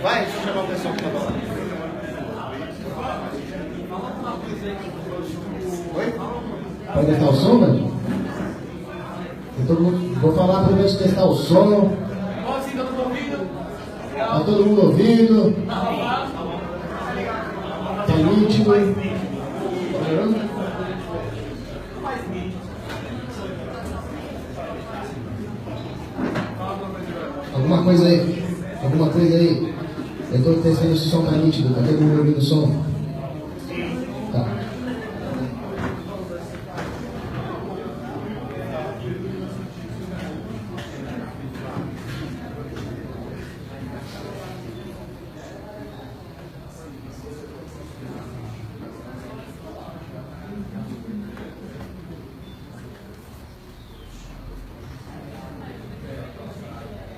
Vai, deixa eu chamar o pessoal que tá lá. Oi? Vai testar o som, né? Vou falar para ver testar o som. Tá todo mundo ouvindo? Tá nítido? Tá melhorando? Alguma coisa aí? Alguma coisa aí? Eu estou testando se o som tá nítido. Tá todo mundo ouvindo o som? Tá.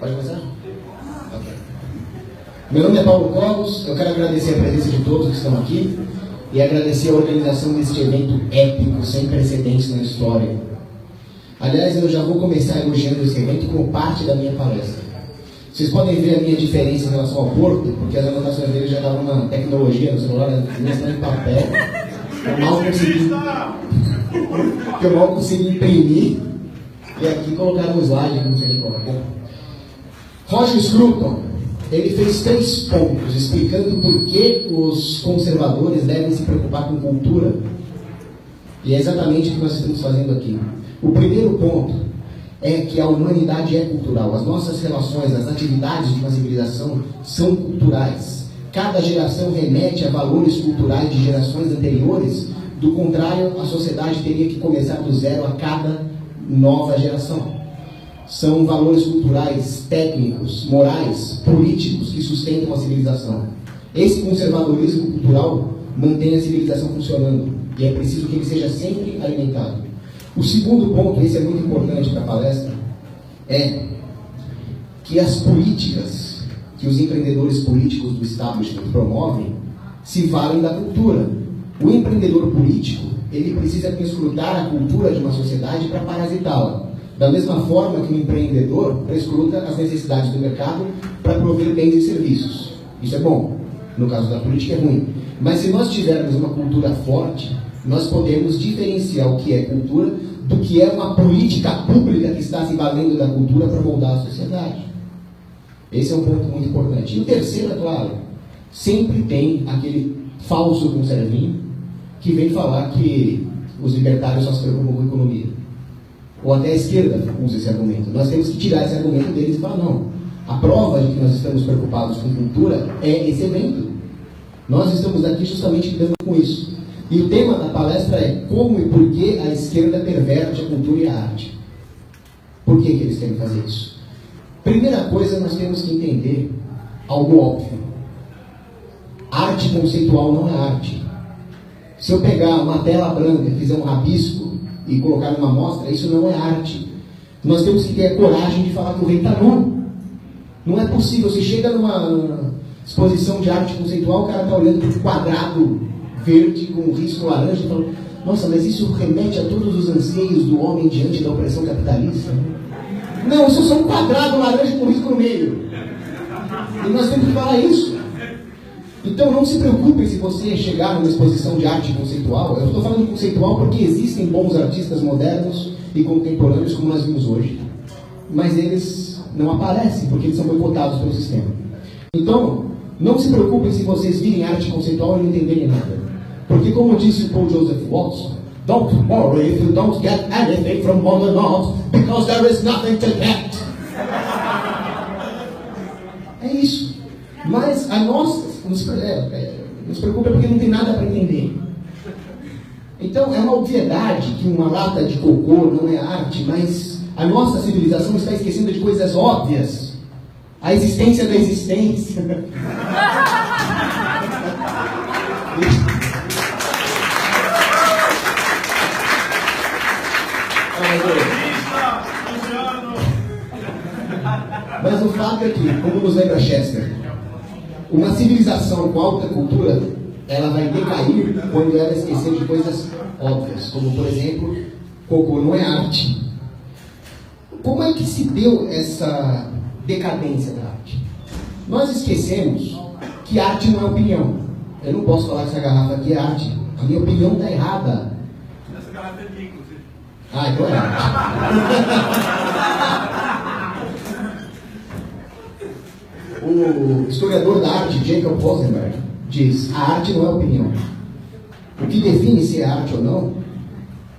Pode começar? Ok. Meu nome é Paulo Cogos, eu quero agradecer a presença de todos que estão aqui e agradecer a organização deste evento épico, sem precedentes na história. Aliás, eu já vou começar elogiando esse evento como parte da minha palestra. Vocês podem ver a minha diferença em relação ao Porto, porque as anotações dele já estavam na tecnologia, no celular, elas estão em papel. Eu mal consegui imprimir e aqui colocar no slide, não sei qual. Roger Scruton, ele fez 3 pontos explicando por que os conservadores devem se preocupar com cultura. E é exatamente o que nós estamos fazendo aqui. O primeiro ponto é que a humanidade é cultural. As nossas relações, as atividades de uma civilização são culturais. Cada geração remete a valores culturais de gerações anteriores. Do contrário, a sociedade teria que começar do zero a cada nova geração. São valores culturais, técnicos, morais, políticos que sustentam a civilização. Esse conservadorismo cultural mantém a civilização funcionando e é preciso que ele seja sempre alimentado. O segundo ponto, esse é muito importante para a palestra, é que as políticas que os empreendedores políticos do establishment promovem se valem da cultura. O empreendedor político, ele precisa perscrutar a cultura de uma sociedade para parasitá-la. Da mesma forma que o empreendedor perscruta as necessidades do mercado para prover bens e serviços. Isso é bom. No caso da política é ruim. Mas se nós tivermos uma cultura forte, nós podemos diferenciar o que é cultura do que é uma política pública que está se valendo da cultura para moldar a sociedade. Esse é um ponto muito importante. E o terceiro, é claro, sempre tem aquele falso conservinho que vem falar que os libertários só se preocupam com a economia. Ou até a esquerda usa esse argumento. Nós temos que tirar esse argumento deles e falar, não, A prova de que nós estamos preocupados com cultura é esse evento. Nós estamos aqui justamente lidando com isso. E o tema da palestra é como e por que a esquerda perverte a cultura e a arte. Por que eles querem fazer isso? Primeira coisa, nós temos que entender algo óbvio. Arte conceitual não é arte. Se eu pegar uma tela branca, fizer um rabisco e colocar numa mostra, isso não é arte. Nós temos que ter a coragem de falar que o rei está nu. Não é possível. Se chega numa exposição de arte conceitual, o cara está olhando para um quadrado verde com um risco laranja e falando: nossa, mas isso remete a todos os anseios do homem diante da opressão capitalista? Não, isso é só um quadrado laranja com risco no meio. E nós temos que falar isso. Então não se preocupem se você chegar numa exposição de arte conceitual. Eu estou falando conceitual porque existem bons artistas modernos e contemporâneos como nós vimos hoje. Mas eles não aparecem porque eles são boicotados pelo sistema. Então, não se preocupem se vocês virem arte conceitual e não entenderem nada. Porque como disse Paul Joseph Watson, don't worry if you don't get anything from modern art, because there is nothing to get. É isso. Mas a nossa, não se preocupe porque não tem nada para entender. Então é uma obviedade que uma lata de cocô não é arte, mas a nossa civilização está esquecendo de coisas óbvias. A existência da existência. Mas o fato é que, como nos lembra Chester, uma civilização com alta cultura, ela vai decair quando ela esquecer de coisas óbvias, como, por exemplo, cocô não é arte. Como é que se deu essa decadência da arte? Nós esquecemos que arte não é opinião. Eu não posso falar que essa garrafa aqui é arte. A minha opinião está errada. Essa garrafa é minha, inclusive. Ah, então é arte. O historiador da arte, Jacob Rosenberg, diz: a arte não é opinião. O que define se é arte ou não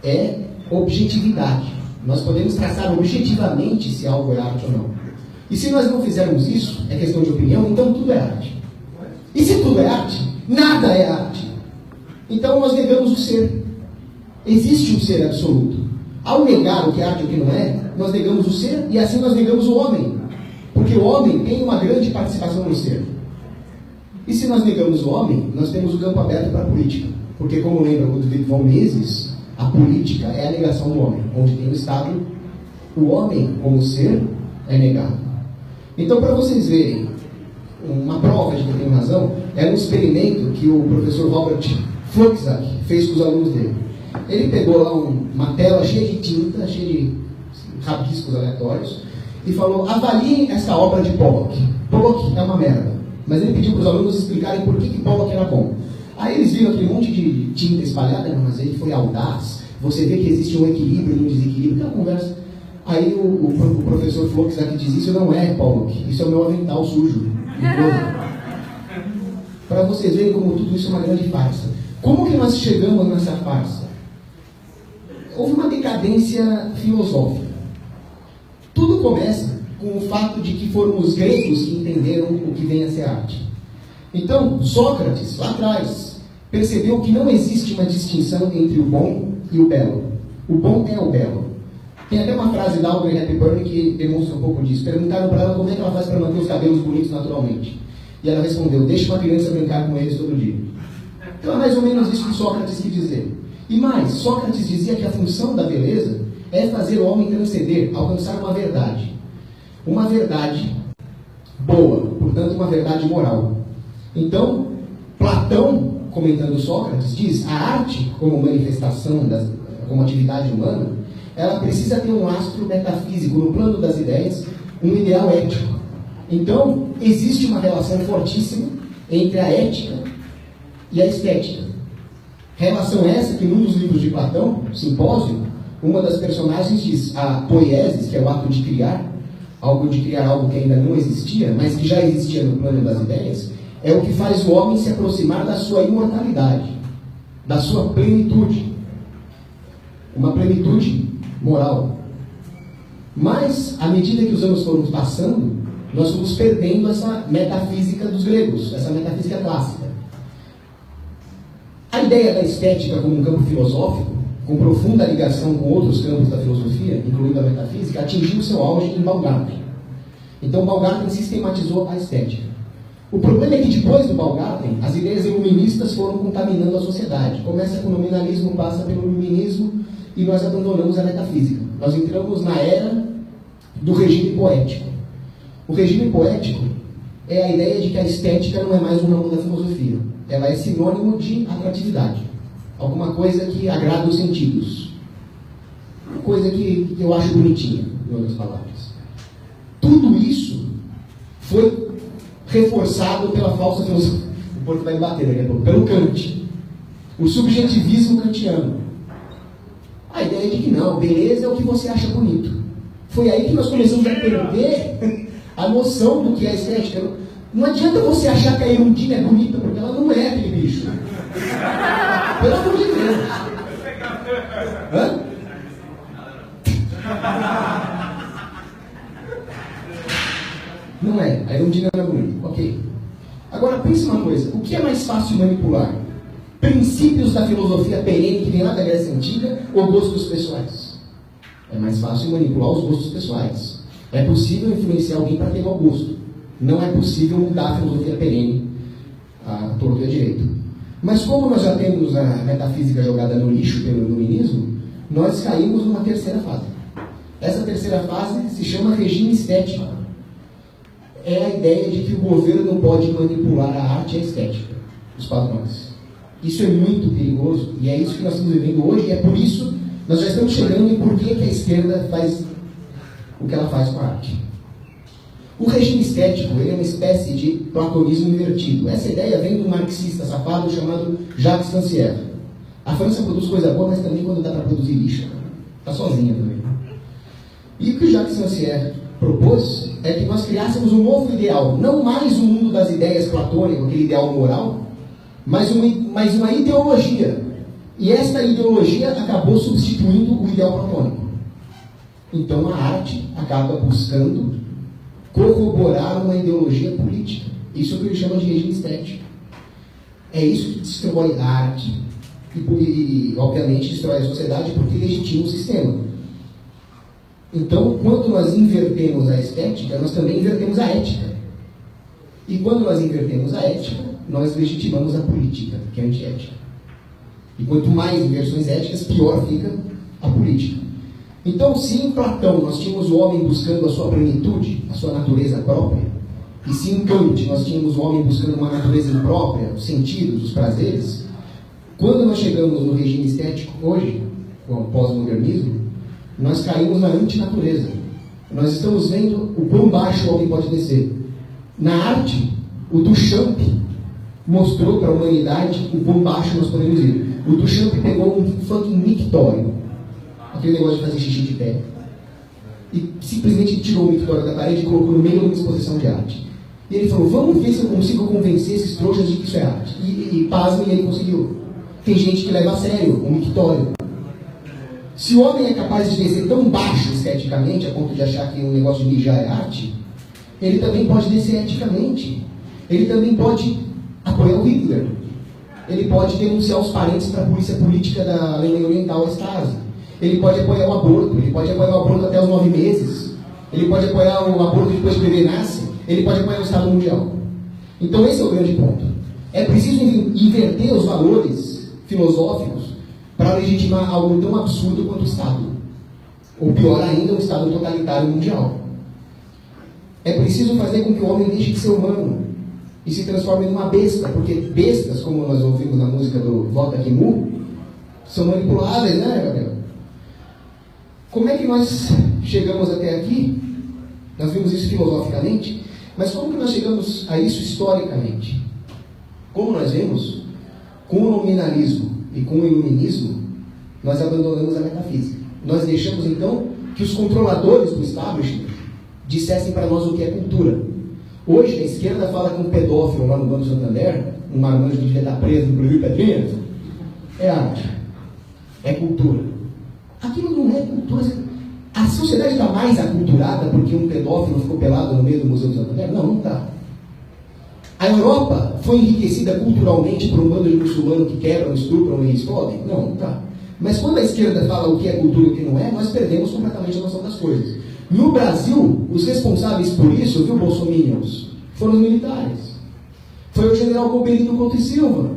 é objetividade. Nós podemos traçar objetivamente se algo é arte ou não. E se nós não fizermos isso, é questão de opinião, então tudo é arte. E se tudo é arte, nada é arte. Então nós negamos o ser. Existe um ser absoluto. Ao negar o que é arte e o que não é, nós negamos o ser e assim nós negamos o homem. Porque o homem tem uma grande participação no ser. E se nós negamos o homem, nós temos o campo aberto para a política. Porque, como lembra o Ludwig von Mises, a política é a negação do homem. Onde tem o Estado, o homem como ser é negado. Então, para vocês verem uma prova de que eu tenho razão, era um experimento que o professor Robert Fluxack fez com os alunos dele. Ele pegou lá uma tela cheia de tinta, cheia de rabiscos aleatórios, e falou: avaliem essa obra de Pollock. Pollock é uma merda. Mas ele pediu para os alunos explicarem por que Pollock era bom. Aí eles viram aquele monte de tinta espalhada, mas ele foi audaz. Você vê que existe um equilíbrio e um desequilíbrio. Aquela conversa. Aí o professor Fluxack diz: isso não é Pollock, isso é o meu avental sujo. Para vocês verem como tudo isso é uma grande farsa. Como que nós chegamos nessa farsa? Houve uma decadência filosófica. Tudo começa com o fato de que foram os gregos que entenderam o que vem a ser arte. Então, Sócrates, lá atrás, percebeu que não existe uma distinção entre o bom e o belo. O bom é o belo. Tem até uma frase da Audrey Hepburn que demonstra um pouco disso. Perguntaram para ela como é que ela faz para manter os cabelos bonitos naturalmente. E ela respondeu: deixa uma criança brincar com eles todo dia. Então é mais ou menos isso que Sócrates quis dizer. E mais, Sócrates dizia que a função da beleza é fazer o homem transcender, alcançar uma verdade. Uma verdade boa, portanto uma verdade moral. Então, Platão, comentando Sócrates, diz: a arte, como manifestação, como atividade humana, ela precisa ter um astro metafísico no plano das ideias, um ideal ético. Então, existe uma relação fortíssima entre a ética e a estética. Relação essa que num dos livros de Platão, Simpósio, uma das personagens diz: a poiesis, que é o ato de criar algo que ainda não existia, mas que já existia no plano das ideias, é o que faz o homem se aproximar da sua imortalidade, da sua plenitude. Uma plenitude moral. Mas, à medida que os anos foram passando, nós vamos perdendo essa metafísica dos gregos, essa metafísica clássica. A ideia da estética como um campo filosófico, com profunda ligação com outros campos da filosofia, incluindo a metafísica, atingiu seu auge em Baumgarten. Então Baumgarten sistematizou a estética. O problema é que depois do Baumgarten, as ideias iluministas foram contaminando a sociedade. Começa com o nominalismo, passa pelo iluminismo e nós abandonamos a metafísica. Nós entramos na era do regime poético. O regime poético é a ideia de que a estética não é mais um ramo da filosofia. Ela é sinônimo de atratividade. Alguma coisa que agrada os sentidos. Uma coisa que eu acho bonitinha, em outras palavras. Tudo isso foi reforçado pela falsa filosofia. O Porto vai me bater daqui a pouco. Pelo Kant. O subjetivismo kantiano. A ideia de que não, beleza é o que você acha bonito. Foi aí que nós começamos a perder a noção do que é estética. Não adianta você achar que a Erundina é bonita, porque ela não é aquele bicho. Pelo amor de Deus. Hã? Não é, a Erundina não é bonita. Ok. Agora pense uma coisa, o que é mais fácil manipular? Princípios da filosofia perene que vem lá da Grécia Antiga ou gostos pessoais? É mais fácil manipular os gostos pessoais. É possível influenciar alguém para ter igual gosto. Não é possível mudar a filosofia perene a torto e a direito. Mas como nós já temos a metafísica jogada no lixo pelo iluminismo, nós caímos numa terceira fase. Essa terceira fase se chama regime estético. É a ideia de que o governo pode manipular a arte e a estética, os padrões. Isso é muito perigoso e é isso que nós estamos vivendo hoje e é por isso nós já estamos chegando em por que a esquerda faz o que ela faz com a arte. O regime estético ele é uma espécie de platonismo invertido. Essa ideia vem de um marxista safado chamado Jacques Rancière. A França produz coisa boa, mas também quando dá para produzir lixo. Está sozinha também. E o que o Jacques Rancière propôs é que nós criássemos um novo ideal, não mais um mundo das ideias platônico, aquele ideal moral, mas uma ideologia. E esta ideologia acabou substituindo o ideal platônico. Então a arte acaba buscando corroborar uma ideologia política. Isso é o que ele chama de regime estético. É isso que destrói a arte e obviamente, destrói a sociedade porque legitima o sistema. Então, quando nós invertemos a estética, nós também invertemos a ética. E quando nós invertemos a ética, nós legitimamos a política, que é antiética. E quanto mais inversões éticas, pior fica a política. Então, se em Platão nós tínhamos o homem buscando a sua plenitude, a sua natureza própria, e se em Kant nós tínhamos o homem buscando uma natureza imprópria, os sentidos, os prazeres, quando nós chegamos no regime estético hoje, com o pós-modernismo, nós caímos na antinatureza. Nós estamos vendo o quão baixo o homem pode descer. Na arte, o Duchamp mostrou para a humanidade o quão baixo nós podemos ir. O Duchamp pegou um fucking mictório, aquele negócio de fazer xixi de pé, e simplesmente tirou o mictório da parede e colocou no meio de uma exposição de arte. E ele falou, vamos ver se eu consigo convencer esses trouxas de que isso é arte. E pasmem, ele conseguiu. Tem gente que leva a sério o mictório. Se o homem é capaz de descer tão baixo esteticamente, a ponto de achar que um negócio de mijar é arte, ele também pode descer eticamente. Ele também pode apoiar o Hitler. Ele pode denunciar os parentes para a polícia política da Alemanha Oriental, a Stasi. Ele pode apoiar o aborto. Ele pode apoiar o aborto até os 9 meses. Ele pode apoiar o aborto depois que o bebê nasce. Ele pode apoiar o Estado Mundial. Então esse é o grande ponto. É preciso inverter os valores filosóficos para legitimar algo tão absurdo quanto o Estado. Ou pior ainda, um Estado totalitário mundial. É preciso fazer com que o homem deixe de ser humano e se transforme numa besta, porque bestas, como nós ouvimos na música do Volta Kimu, são manipuláveis, né, Gabriel? Como é que nós chegamos até aqui? Nós vimos isso filosoficamente, mas como que nós chegamos a isso historicamente? Como nós vemos, com o nominalismo e com o iluminismo, nós abandonamos a metafísica. Nós deixamos, então, que os controladores do establishment dissessem para nós o que é cultura. Hoje, a esquerda fala que um pedófilo lá no Banco Santander, um marmanjo que devia estar preso no Brasil Pedrinha, é arte, é cultura. Aquilo não é cultura. A sociedade está mais aculturada porque um pedófilo ficou pelado no meio do Museu do Santo André? Não, não está. A Europa foi enriquecida culturalmente por um bando de muçulmanos que quebram, estupram e explodem? Não, não está. Mas quando a esquerda fala o que é cultura e o que não é, nós perdemos completamente a noção das coisas. No Brasil, os responsáveis por isso, viu, bolsominions, foram os militares. Foi o general Coberino Couto e Silva.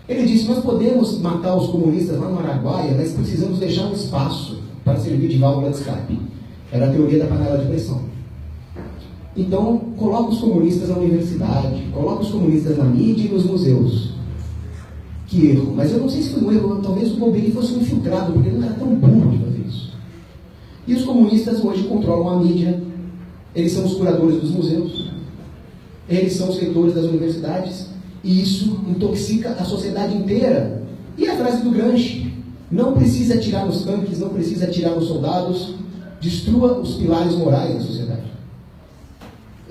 Ele disse, nós podemos matar os comunistas lá no Araguaia, mas precisamos deixar um espaço para servir de válvula de escape. Era a teoria da panela de pressão. Então, coloca os comunistas na universidade, coloca os comunistas na mídia e nos museus. Que erro. Mas eu não sei se foi um erro, talvez o Coberino fosse um infiltrado, porque ele não era tão burro de fazer isso. E os comunistas hoje controlam a mídia, eles são os curadores dos museus, eles são os reitores das universidades, e isso intoxica a sociedade inteira. E a frase do Gramsci, não precisa atirar nos tanques, não precisa atirar nos soldados, destrua os pilares morais da sociedade.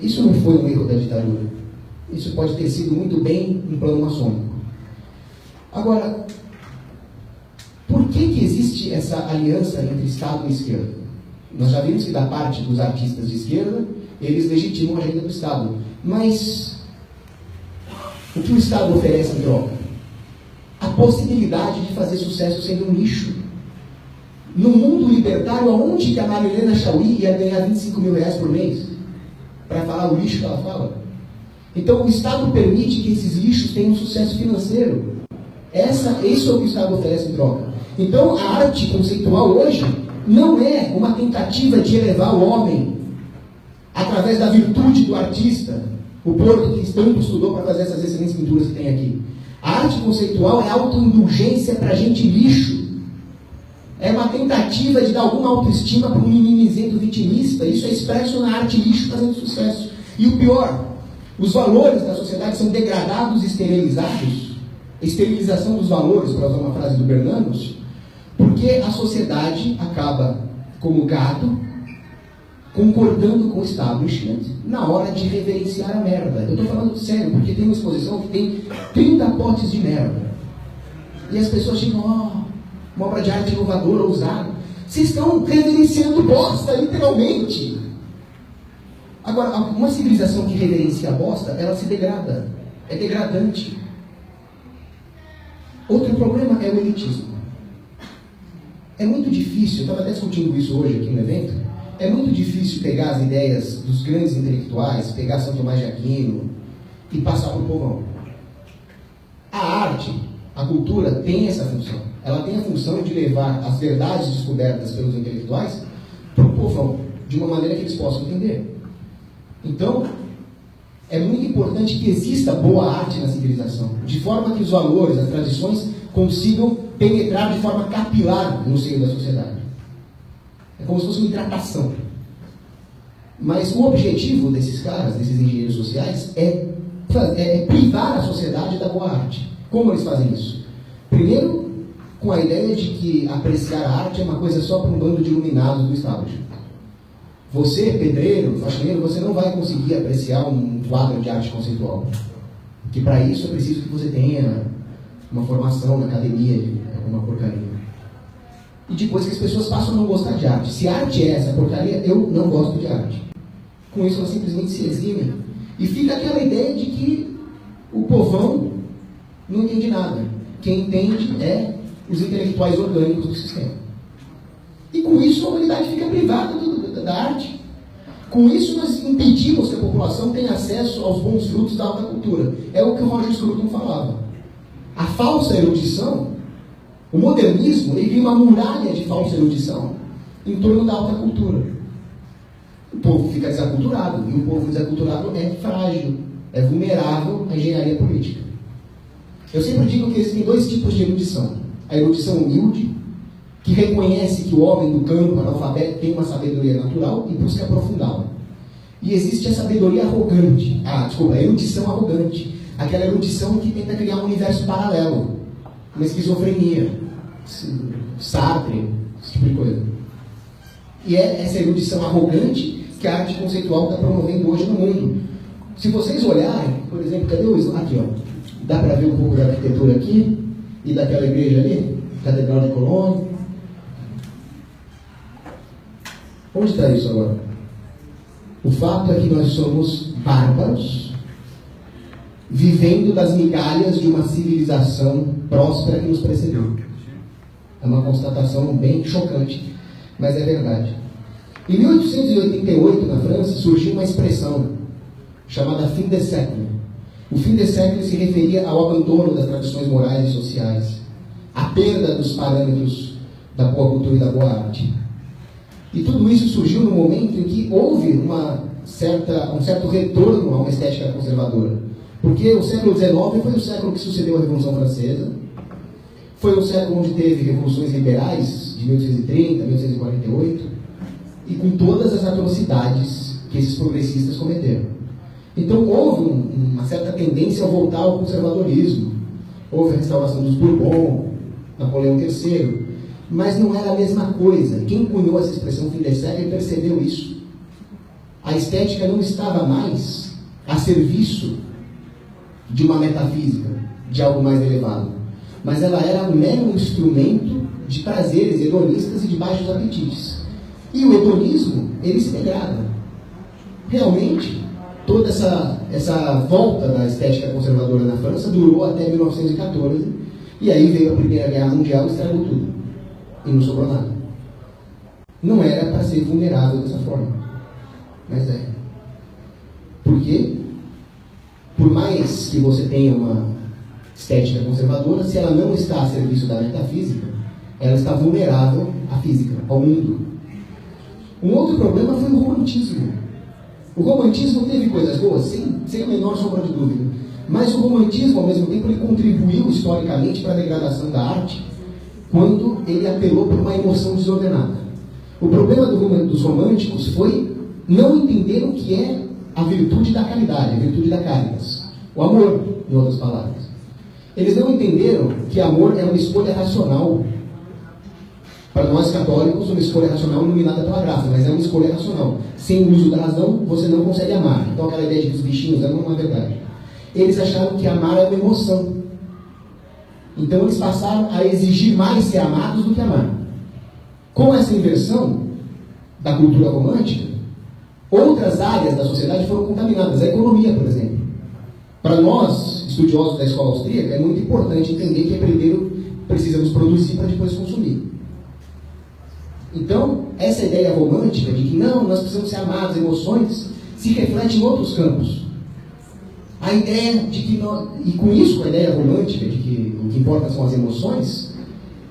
Isso não foi um erro da ditadura. Isso pode ter sido muito bem um plano maçônico. Agora, por que existe essa aliança entre Estado e esquerda? Nós já vimos que da parte dos artistas de esquerda, eles legitimam a agenda do Estado. Mas o que o Estado oferece em troca? A possibilidade de fazer sucesso sendo um lixo. No mundo libertário, aonde que a Marilena Chauí ia ganhar 25 mil reais por mês? Para falar o lixo que ela fala? Então o Estado permite que esses lixos tenham sucesso financeiro. Isso é o que o Estado oferece em troca. Então a arte conceitual hoje não é uma tentativa de elevar o homem através da virtude do artista, o Porto que tanto estudou para fazer essas excelentes pinturas que tem aqui. A arte conceitual é autoindulgência para gente lixo. É uma tentativa de dar alguma autoestima para um minimizento vitimista. Isso é expresso na arte lixo fazendo sucesso. E o pior, os valores da sociedade são degradados e esterilizados. Esterilização dos valores, para usar uma frase do Bernanos, porque a sociedade acaba, como gado, concordando com o establishment na hora de reverenciar a merda. Eu estou falando sério, porque tem uma exposição que tem 30 potes de merda. E as pessoas chegam, uma obra de arte inovadora, ousada. Vocês estão reverenciando bosta, literalmente. Agora, uma civilização que reverencia a bosta, ela se degrada. É degradante. Outro problema é o elitismo. É muito difícil, eu estava até discutindo isso hoje aqui no evento, é muito difícil pegar as ideias dos grandes intelectuais, pegar São Tomás de Aquino e passar para o povão. A arte, a cultura tem essa função. Ela tem a função de levar as verdades descobertas pelos intelectuais para o povão, de uma maneira que eles possam entender. Então, é muito importante que exista boa arte na civilização, de forma que os valores, as tradições, consigam penetrar de forma capilar no seio da sociedade. É como se fosse uma hidratação. Mas o objetivo desses caras, desses engenheiros sociais, é privar a sociedade da boa arte. Como eles fazem isso? Primeiro, com a ideia de que apreciar a arte é uma coisa só para um bando de iluminados do establishment. Você, pedreiro, faxineiro, você não vai conseguir apreciar um quadro de arte conceitual. Porque para isso é preciso que você tenha uma formação na academia de alguma porcaria. E depois que as pessoas passam a não gostar de arte. Se arte é essa porcaria, eu não gosto de arte. Com isso elas simplesmente se eximem. E fica aquela ideia de que o povão não entende nada. Quem entende é os intelectuais orgânicos do sistema. E com isso a humanidade fica privada da arte. Com isso nós impedimos que a população tenha acesso aos bons frutos da alta cultura. É o que o Roger Scruton falava. A falsa erudição, o modernismo, ele cria uma muralha de falsa erudição em torno da alta cultura. O povo fica desaculturado, e o povo desaculturado é frágil, é vulnerável à engenharia política. Eu sempre digo que existem dois tipos de erudição. A erudição humilde, que reconhece que o homem do campo, analfabeto, tem uma sabedoria natural e busca aprofundá-la. E existe a sabedoria arrogante, a erudição arrogante, aquela erudição que tenta criar um universo paralelo, uma esquizofrenia, Sartre, esse tipo de coisa. E é essa erudição arrogante que a arte conceitual está promovendo hoje no mundo. Se vocês olharem, por exemplo, cadê o slide? Aqui, ó. Dá para ver um pouco da arquitetura aqui e daquela igreja ali, Catedral de Colônia. Onde está isso agora? O fato é que nós somos bárbaros, vivendo das migalhas de uma civilização próspera que nos precedeu. É uma constatação bem chocante, mas é verdade. Em 1888, na França, surgiu uma expressão chamada fim de século. O fim de século se referia ao abandono das tradições morais e sociais, à perda dos parâmetros da boa cultura e da boa arte. E tudo isso surgiu no momento em que houve um certo retorno a uma estética conservadora. Porque o século XIX foi o século que sucedeu a Revolução Francesa, foi o século onde teve revoluções liberais, de 1830, 1848, e com todas as atrocidades que esses progressistas cometeram. Então houve uma certa tendência a voltar ao conservadorismo. Houve a restauração dos Bourbon, Napoleão III, mas não era a mesma coisa. Quem cunhou essa expressão fim de século percebeu isso. A estética não estava mais a serviço de uma metafísica, de algo mais elevado, mas ela era um mero instrumento de prazeres hedonistas e de baixos apetites. E o hedonismo, ele se degrada. Realmente, toda essa volta da estética conservadora na França durou até 1914, e aí veio a Primeira Guerra Mundial e estragou tudo. E não sobrou nada. Não era para ser vulnerável dessa forma, mas é. Por quê? Por mais que você tenha uma estética conservadora, se ela não está a serviço da metafísica, ela está vulnerável à física, ao mundo. Um outro problema foi o romantismo. O romantismo teve coisas boas, sem a menor sombra de dúvida. Mas o romantismo, ao mesmo tempo, ele contribuiu historicamente para a degradação da arte, quando ele apelou por uma emoção desordenada. O problema dos românticos foi não entender o que é a virtude da caridade, a virtude da caritas. O amor, em outras palavras. Eles não entenderam que amor é uma escolha racional. Para nós católicos, uma escolha racional iluminada pela graça, mas é uma escolha racional. Sem o uso da razão, você não consegue amar. Então aquela ideia de que os bichinhos amam não é verdade. Eles acharam que amar é uma emoção. Então eles passaram a exigir mais ser amados do que amar. Com essa inversão da cultura romântica, outras áreas da sociedade foram contaminadas. A economia, por exemplo. Para nós, estudiosos da escola austríaca, é muito importante entender que primeiro precisamos produzir para depois consumir. Então, essa ideia romântica de que não, nós precisamos ser amados, emoções, se reflete em outros campos. A ideia de que nós, e com isso, a ideia romântica de que o que importa são as emoções,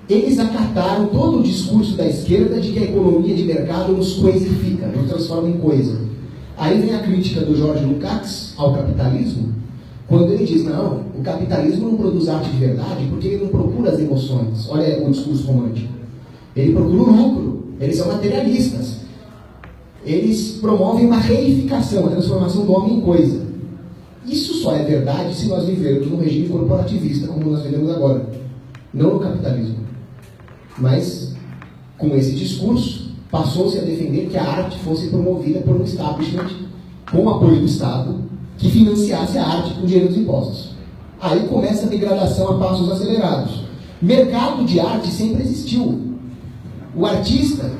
eles acataram todo o discurso da esquerda de que a economia de mercado nos coisifica, nos transforma em coisa. Aí vem a crítica do George Lukács ao capitalismo, quando ele diz, não, o capitalismo não produz arte de verdade porque ele não procura as emoções. Olha o discurso romântico. Ele procura o lucro, eles são materialistas. Eles promovem uma reificação, a transformação do homem em coisa. Isso só é verdade se nós vivermos num regime corporativista, como nós vivemos agora. Não no capitalismo. Mas, com esse discurso, passou-se a defender que a arte fosse promovida por um establishment com o apoio do Estado, que financiasse a arte com dinheiro dos impostos. Aí começa a degradação a passos acelerados. Mercado de arte sempre existiu. O artista,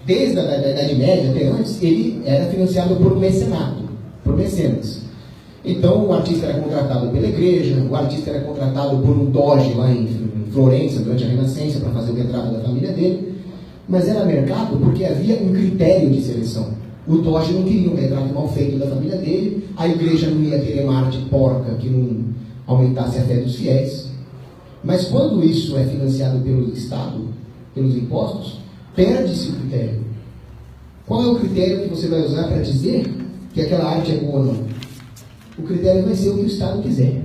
desde a Idade Média até antes, ele era financiado por mecenato, por mecenas. Então o artista era contratado pela igreja, o artista era contratado por um doge lá em Florença, durante a Renascença, para fazer o retrato da família dele. Mas era mercado porque havia um critério de seleção. O doge não queria um retrato mal feito da família dele, a igreja não ia querer uma arte porca que não aumentasse a fé dos fiéis. Mas quando isso é financiado pelo Estado, pelos impostos, perde-se o critério. Qual é o critério que você vai usar para dizer que aquela arte é boa ou não? O critério vai ser o que o Estado quiser.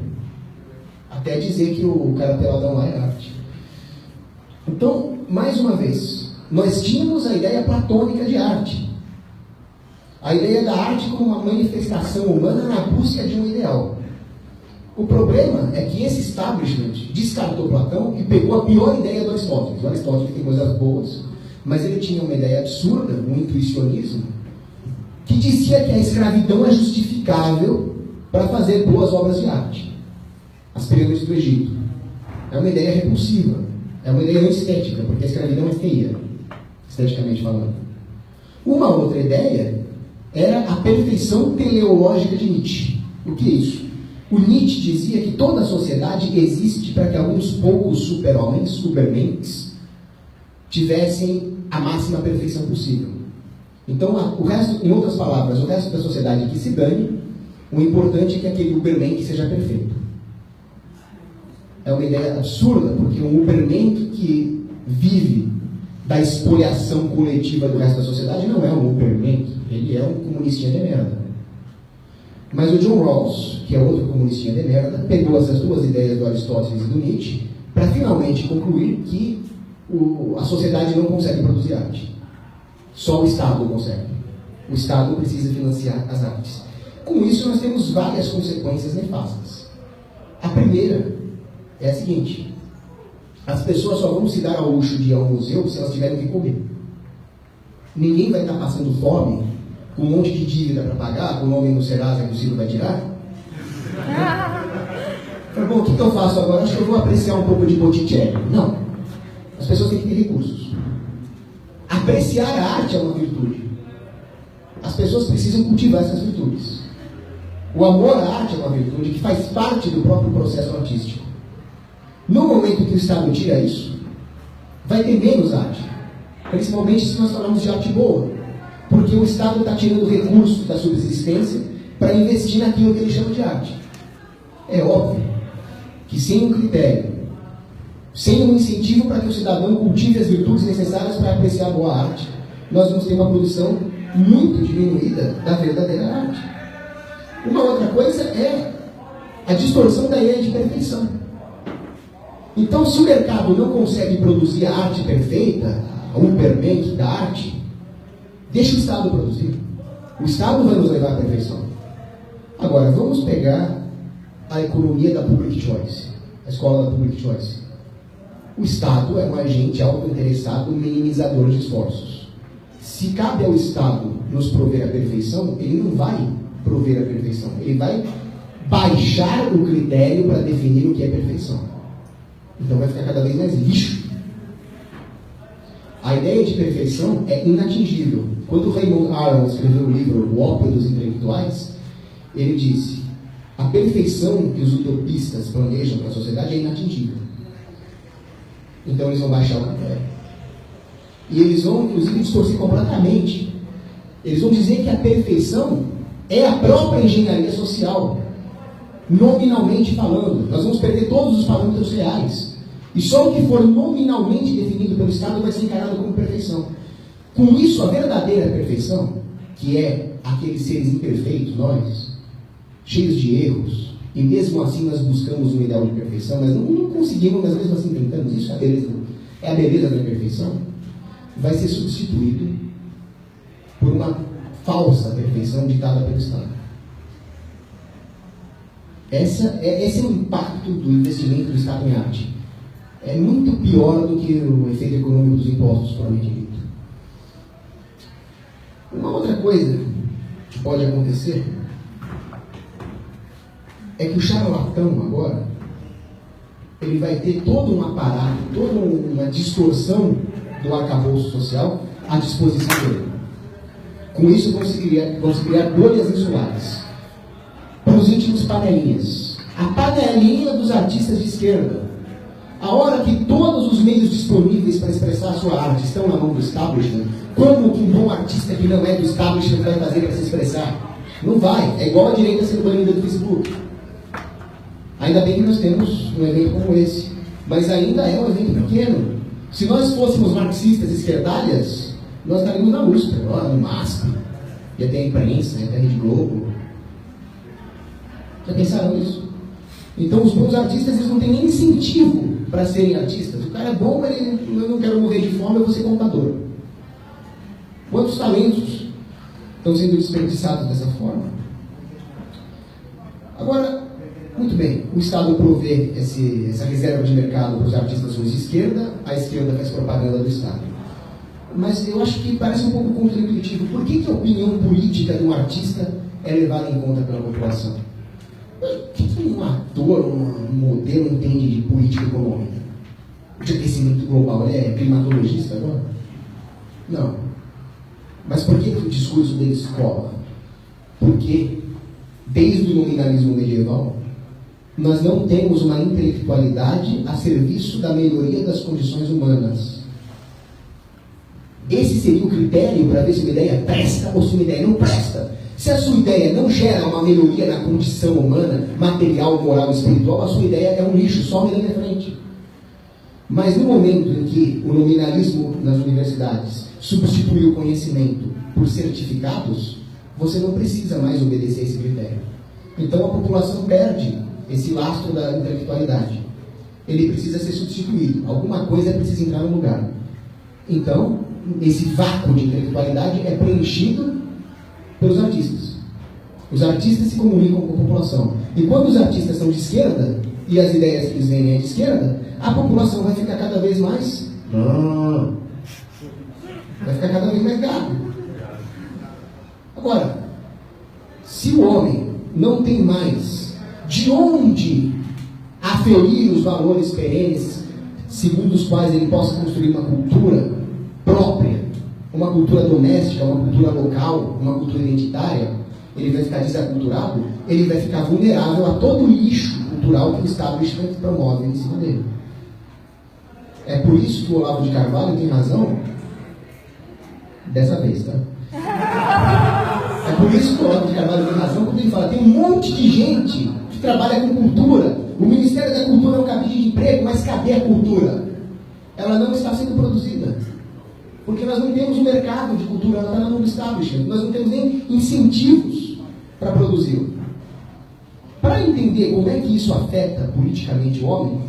Até dizer que o cara peladão lá é arte. Então, mais uma vez, nós tínhamos a ideia platônica de arte. A ideia da arte como uma manifestação humana na busca de um ideal. O problema é que esse establishment descartou Platão e pegou a pior ideia do Aristóteles. O Aristóteles tem coisas boas, mas ele tinha uma ideia absurda, um intuicionismo, que dizia que a escravidão é justificável para fazer boas obras de arte. As pirâmides do Egito. É uma ideia repulsiva, é uma ideia estética, porque a escravidão é feia, esteticamente falando. Uma outra ideia era a perfeição teleológica de Nietzsche. O que é isso? O Nietzsche dizia que toda a sociedade existe para que alguns poucos super-homens, supermentes, tivessem a máxima perfeição possível. Então, o resto, em outras palavras, o resto da sociedade que se dane, o importante é que aquele Uberman que seja perfeito. É uma ideia absurda, porque um Uberman que vive da expoliação coletiva do resto da sociedade não é um Uberman, ele é um comunistinha de merda. Mas o John Rawls, que é outro comunistinha de merda, pegou essas duas ideias do Aristóteles e do Nietzsche para finalmente concluir que a sociedade não consegue produzir arte. Só o Estado consegue. O Estado precisa financiar as artes. Com isso, nós temos várias consequências nefastas. A primeira é a seguinte: as pessoas só vão se dar ao luxo de ir ao museu se elas tiverem que comer. Ninguém vai estar passando fome, com um monte de dívida para pagar, com o nome no Serasa que o Ciro vai tirar. Falei, bom, o que eu faço agora? Acho que eu vou apreciar um pouco de Botticelli. Não. As pessoas têm que ter recursos. Apreciar a arte é uma virtude. As pessoas precisam cultivar essas virtudes. O amor à arte é uma virtude que faz parte do próprio processo artístico. No momento que o Estado tira isso, vai ter menos arte. Principalmente se nós falamos de arte boa. Porque o Estado está tirando recursos da subsistência para investir naquilo que ele chama de arte. É óbvio que sem um critério, sem um incentivo para que o cidadão cultive as virtudes necessárias para apreciar a boa arte, nós vamos ter uma produção muito diminuída da verdadeira arte. Uma outra coisa é a distorção da ideia de perfeição. Então, se o mercado não consegue produzir a arte perfeita, a Uberman da arte, deixa o Estado produzir. O Estado vai nos levar à perfeição. Agora, vamos pegar a economia da Public Choice, a escola da Public Choice. O Estado é um agente auto-interessado, minimizador de esforços. Se cabe ao Estado nos prover a perfeição, ele não vai prover a perfeição. Ele vai baixar o critério para definir o que é perfeição. Então vai ficar cada vez mais lixo. A ideia de perfeição é inatingível. Quando Raymond Aron escreveu o livro O Ópio dos Intelectuais, ele disse: a perfeição que os utopistas planejam para a sociedade é inatingível. Então eles vão baixar o critério. E eles vão, inclusive, distorcer completamente. Eles vão dizer que a perfeição é a própria engenharia social, nominalmente falando. Nós vamos perder todos os parâmetros reais. E só o que for nominalmente definido pelo Estado vai ser encarado como perfeição. Com isso, a verdadeira perfeição, que é aqueles seres imperfeitos, nós, cheios de erros, e mesmo assim nós buscamos um ideal de perfeição, mas não conseguimos, mas mesmo assim tentamos, isso é a beleza da imperfeição, vai ser substituído por uma falsa perfeição ditada pelo Estado. Esse é o impacto do investimento do Estado em arte. É muito pior do que o efeito econômico dos impostos, provavelmente dito. Uma outra coisa que pode acontecer é que o charlatão agora, ele vai ter todo um aparato, toda uma distorção do arcabouço social à disposição dele. Com isso vão se criar bolhas insulares. Para os íntimos, panelinhas. A panelinha dos artistas de esquerda. A hora que todos os meios disponíveis para expressar a sua arte estão na mão do establishment, como que um bom artista que não é do establishment vai fazer para se expressar? Não vai. É igual a direita sendo banida do Facebook. Ainda bem que nós temos um evento como esse. Mas ainda é um evento pequeno. Se nós fôssemos marxistas esquerdalhas, nós estaríamos na USP, no MASP. Ia ter a imprensa, ia ter a Rede Globo. Já pensaram nisso? Então os bons artistas, eles não têm nem incentivo para serem artistas. O cara é bom, mas eu não quero morrer de fome, eu vou ser contador. Quantos talentos estão sendo desperdiçados dessa forma? Agora, muito bem, o Estado provê essa reserva de mercado para os artistas de esquerda, a esquerda faz propaganda do Estado. Mas eu acho que parece um pouco contraintuitivo. Por que a opinião política de um artista é levada em conta pela população? O que um ator, um modelo entende de política econômica? De crescimento global, ele é climatologista agora? Não. Mas por que o discurso deles cola? Porque, desde o nominalismo medieval, nós não temos uma intelectualidade a serviço da melhoria das condições humanas. Esse seria o critério para ver se uma ideia presta ou se uma ideia não presta. Se a sua ideia não gera uma melhoria na condição humana, material, moral e espiritual, a sua ideia é um lixo, só mirando à frente. Mas no momento em que o nominalismo nas universidades substituiu o conhecimento por certificados, você não precisa mais obedecer esse critério. Então a população perde esse lastro da intelectualidade. Ele precisa ser substituído. Alguma coisa precisa entrar no lugar. Então, esse vácuo de intelectualidade é preenchido pelos artistas. Os artistas se comunicam com a população. E quando os artistas são de esquerda, e as ideias que eles vendem é de esquerda, a população vai ficar cada vez mais... vai ficar cada vez mais gato. Agora, se o homem não tem mais de onde aferir os valores perenes, segundo os quais ele possa construir uma cultura própria, uma cultura doméstica, uma cultura local, uma cultura identitária, ele vai ficar desaculturado, ele vai ficar vulnerável a todo o lixo cultural que o establishment promove em cima dele. É por isso que o Olavo de Carvalho tem razão, dessa vez, tá? É por isso que o Olavo de Carvalho tem razão quando ele fala, tem um monte de gente que trabalha com cultura. O Ministério da Cultura é um cabide de emprego, mas cadê a cultura? Ela não está sendo produzida. Porque nós não temos um mercado de cultura, ela está na mão do establishment. Nós não temos nem incentivos para produzi-lo. Para entender como é que isso afeta politicamente o homem,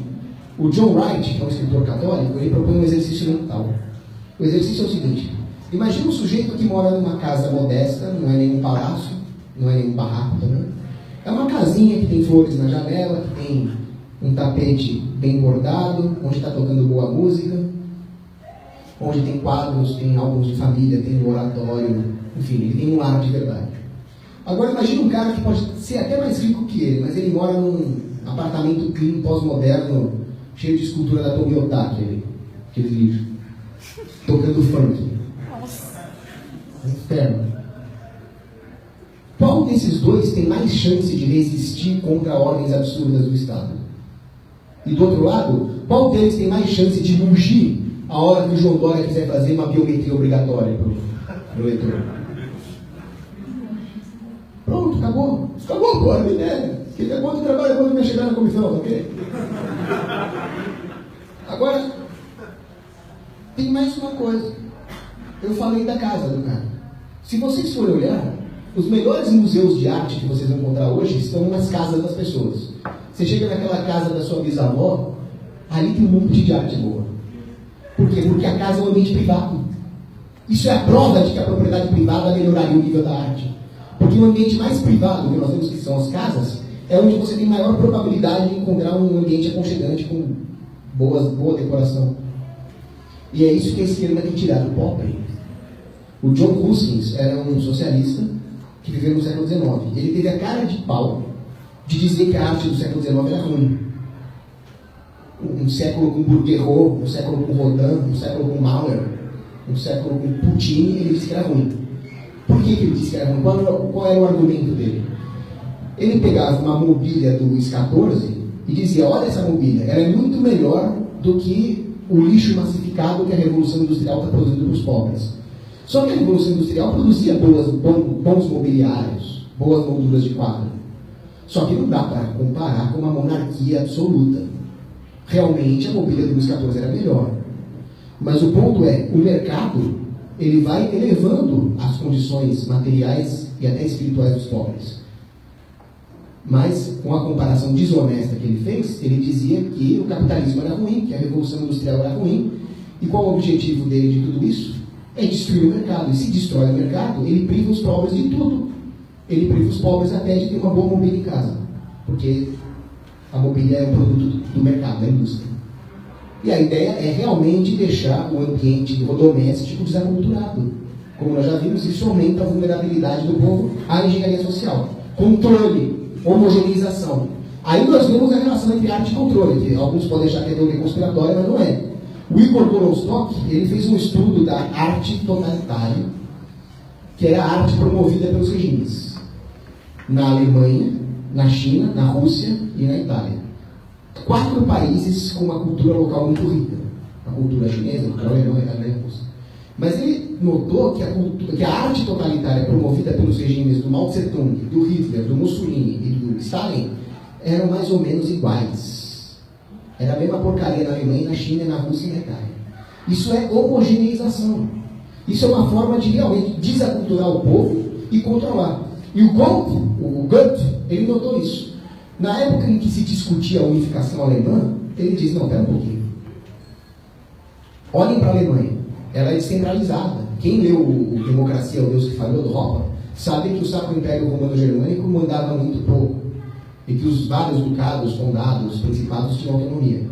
o John Wright, que é um escritor católico, ele propõe um exercício mental. O exercício é o seguinte: imagina um sujeito que mora numa casa modesta, não é nenhum palácio, não é nenhum barraco também. É uma casinha que tem flores na janela, que tem um tapete bem bordado, onde está tocando boa música, onde tem quadros, tem álbuns de família, tem um oratório, enfim, ele tem um lar de verdade. Agora imagina um cara que pode ser até mais rico que ele, mas ele mora num apartamento clean, pós-moderno, cheio de escultura da Tomi Otaki, aquele lixo, tocando funk. É um inferno. Qual desses dois tem mais chance de resistir contra ordens absurdas do Estado? E do outro lado, qual deles tem mais chance de mugir a hora que o João Dória quiser fazer uma biometria obrigatória para o eleitor? Pronto, acabou. Acabou, pô, a ideia. Quanto trabalho quando vai chegar na comissão, ok? Agora, tem mais uma coisa. Eu falei da casa do cara. Se vocês forem olhar, os melhores museus de arte que vocês vão encontrar hoje estão nas casas das pessoas. Você chega naquela casa da sua bisavó, ali tem um monte de arte boa. Por quê? Porque a casa é um ambiente privado. Isso é a prova de que a propriedade privada melhoraria o nível da arte. Porque o ambiente mais privado que nós temos, que são as casas, é onde você tem maior probabilidade de encontrar um ambiente aconchegante com boa decoração. E é isso que a esquerda tem tirado do pobre. O John Huskins era um socialista que viveu no século XIX. Ele teve a cara de pau de dizer que a arte do século XIX era ruim. Um século com Bourguerot, um século com Rodin, um século com Mahler, um século com Puccini, ele disse que era ruim. Por que ele disse que era ruim? Qual era o argumento dele? Ele pegava uma mobília do Luís XIV e dizia, olha essa mobília, ela é muito melhor do que o lixo massificado que a Revolução Industrial está produzindo para os pobres. Só que a Revolução Industrial produzia bons mobiliários, boas molduras de quadro. Só que não dá para comparar com uma monarquia absoluta. Realmente a mobília do Luís XIV era melhor. Mas o ponto é, o mercado ele vai elevando as condições materiais e até espirituais dos pobres. Mas, com a comparação desonesta que ele fez, ele dizia que o capitalismo era ruim, que a Revolução Industrial era ruim. E qual o objetivo dele de tudo isso? É destruir o mercado. E se destrói o mercado, ele priva os pobres de tudo. Ele priva os pobres até de ter uma boa mobília em casa. Porque a mobília é um produto do mercado, da indústria. E a ideia é realmente deixar o ambiente doméstico desaculturado. Como nós já vimos, isso aumenta a vulnerabilidade do povo à engenharia social. Controle, homogeneização. Aí nós vemos a relação entre arte e controle, que alguns podem achar que é teoria conspiratória, mas não é. O Igor Goronstock, ele fez um estudo da arte totalitária que era a arte promovida pelos regimes. Na Alemanha, na China, na Rússia e na Itália. 4 países com uma cultura local muito rica. A cultura chinesa, a cultura alemã, a Itália e a Rússia. Mas ele notou que a arte totalitária promovida pelos regimes do Mao Tse-tung, do Hitler, do Mussolini e do Stalin eram mais ou menos iguais. Era a mesma porcaria na Alemanha, na China, na Rússia e na Itália. Isso é homogeneização. Isso é uma forma de realmente desaculturar o povo e controlar. E o Goethe, ele notou isso. Na época em que se discutia a unificação alemã, ele diz, não, pera um pouquinho. Olhem para a Alemanha. Ela é descentralizada. Quem leu o Democracia, o Deus que Falhou, do Hopper, sabe que o Sacro Império Romano-Germânico mandava muito pouco. E que os vários ducados, condados, principados tinham autonomia.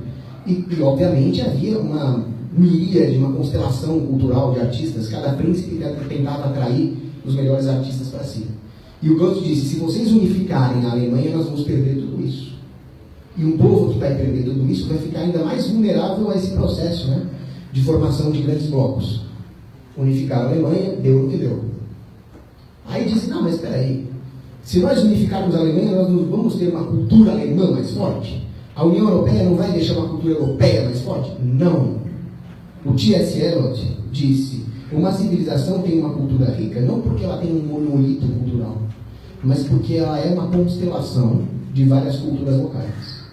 E obviamente, havia uma miríade, uma constelação cultural de artistas. Cada príncipe tentava atrair os melhores artistas para si. E o Goethe disse, se vocês unificarem a Alemanha, nós vamos perder tudo isso. E um povo que vai perder tudo isso vai ficar ainda mais vulnerável a esse processo, né, de formação de grandes blocos. Unificar a Alemanha, deu o que deu. Aí disse, não, mas espera aí. Se nós unificarmos a Alemanha, nós não vamos ter uma cultura alemã mais forte? A União Europeia não vai deixar uma cultura europeia mais forte? Não. O T.S. Eliot disse, uma civilização tem uma cultura rica não porque ela tem um monolito cultural, mas porque ela é uma constelação de várias culturas locais.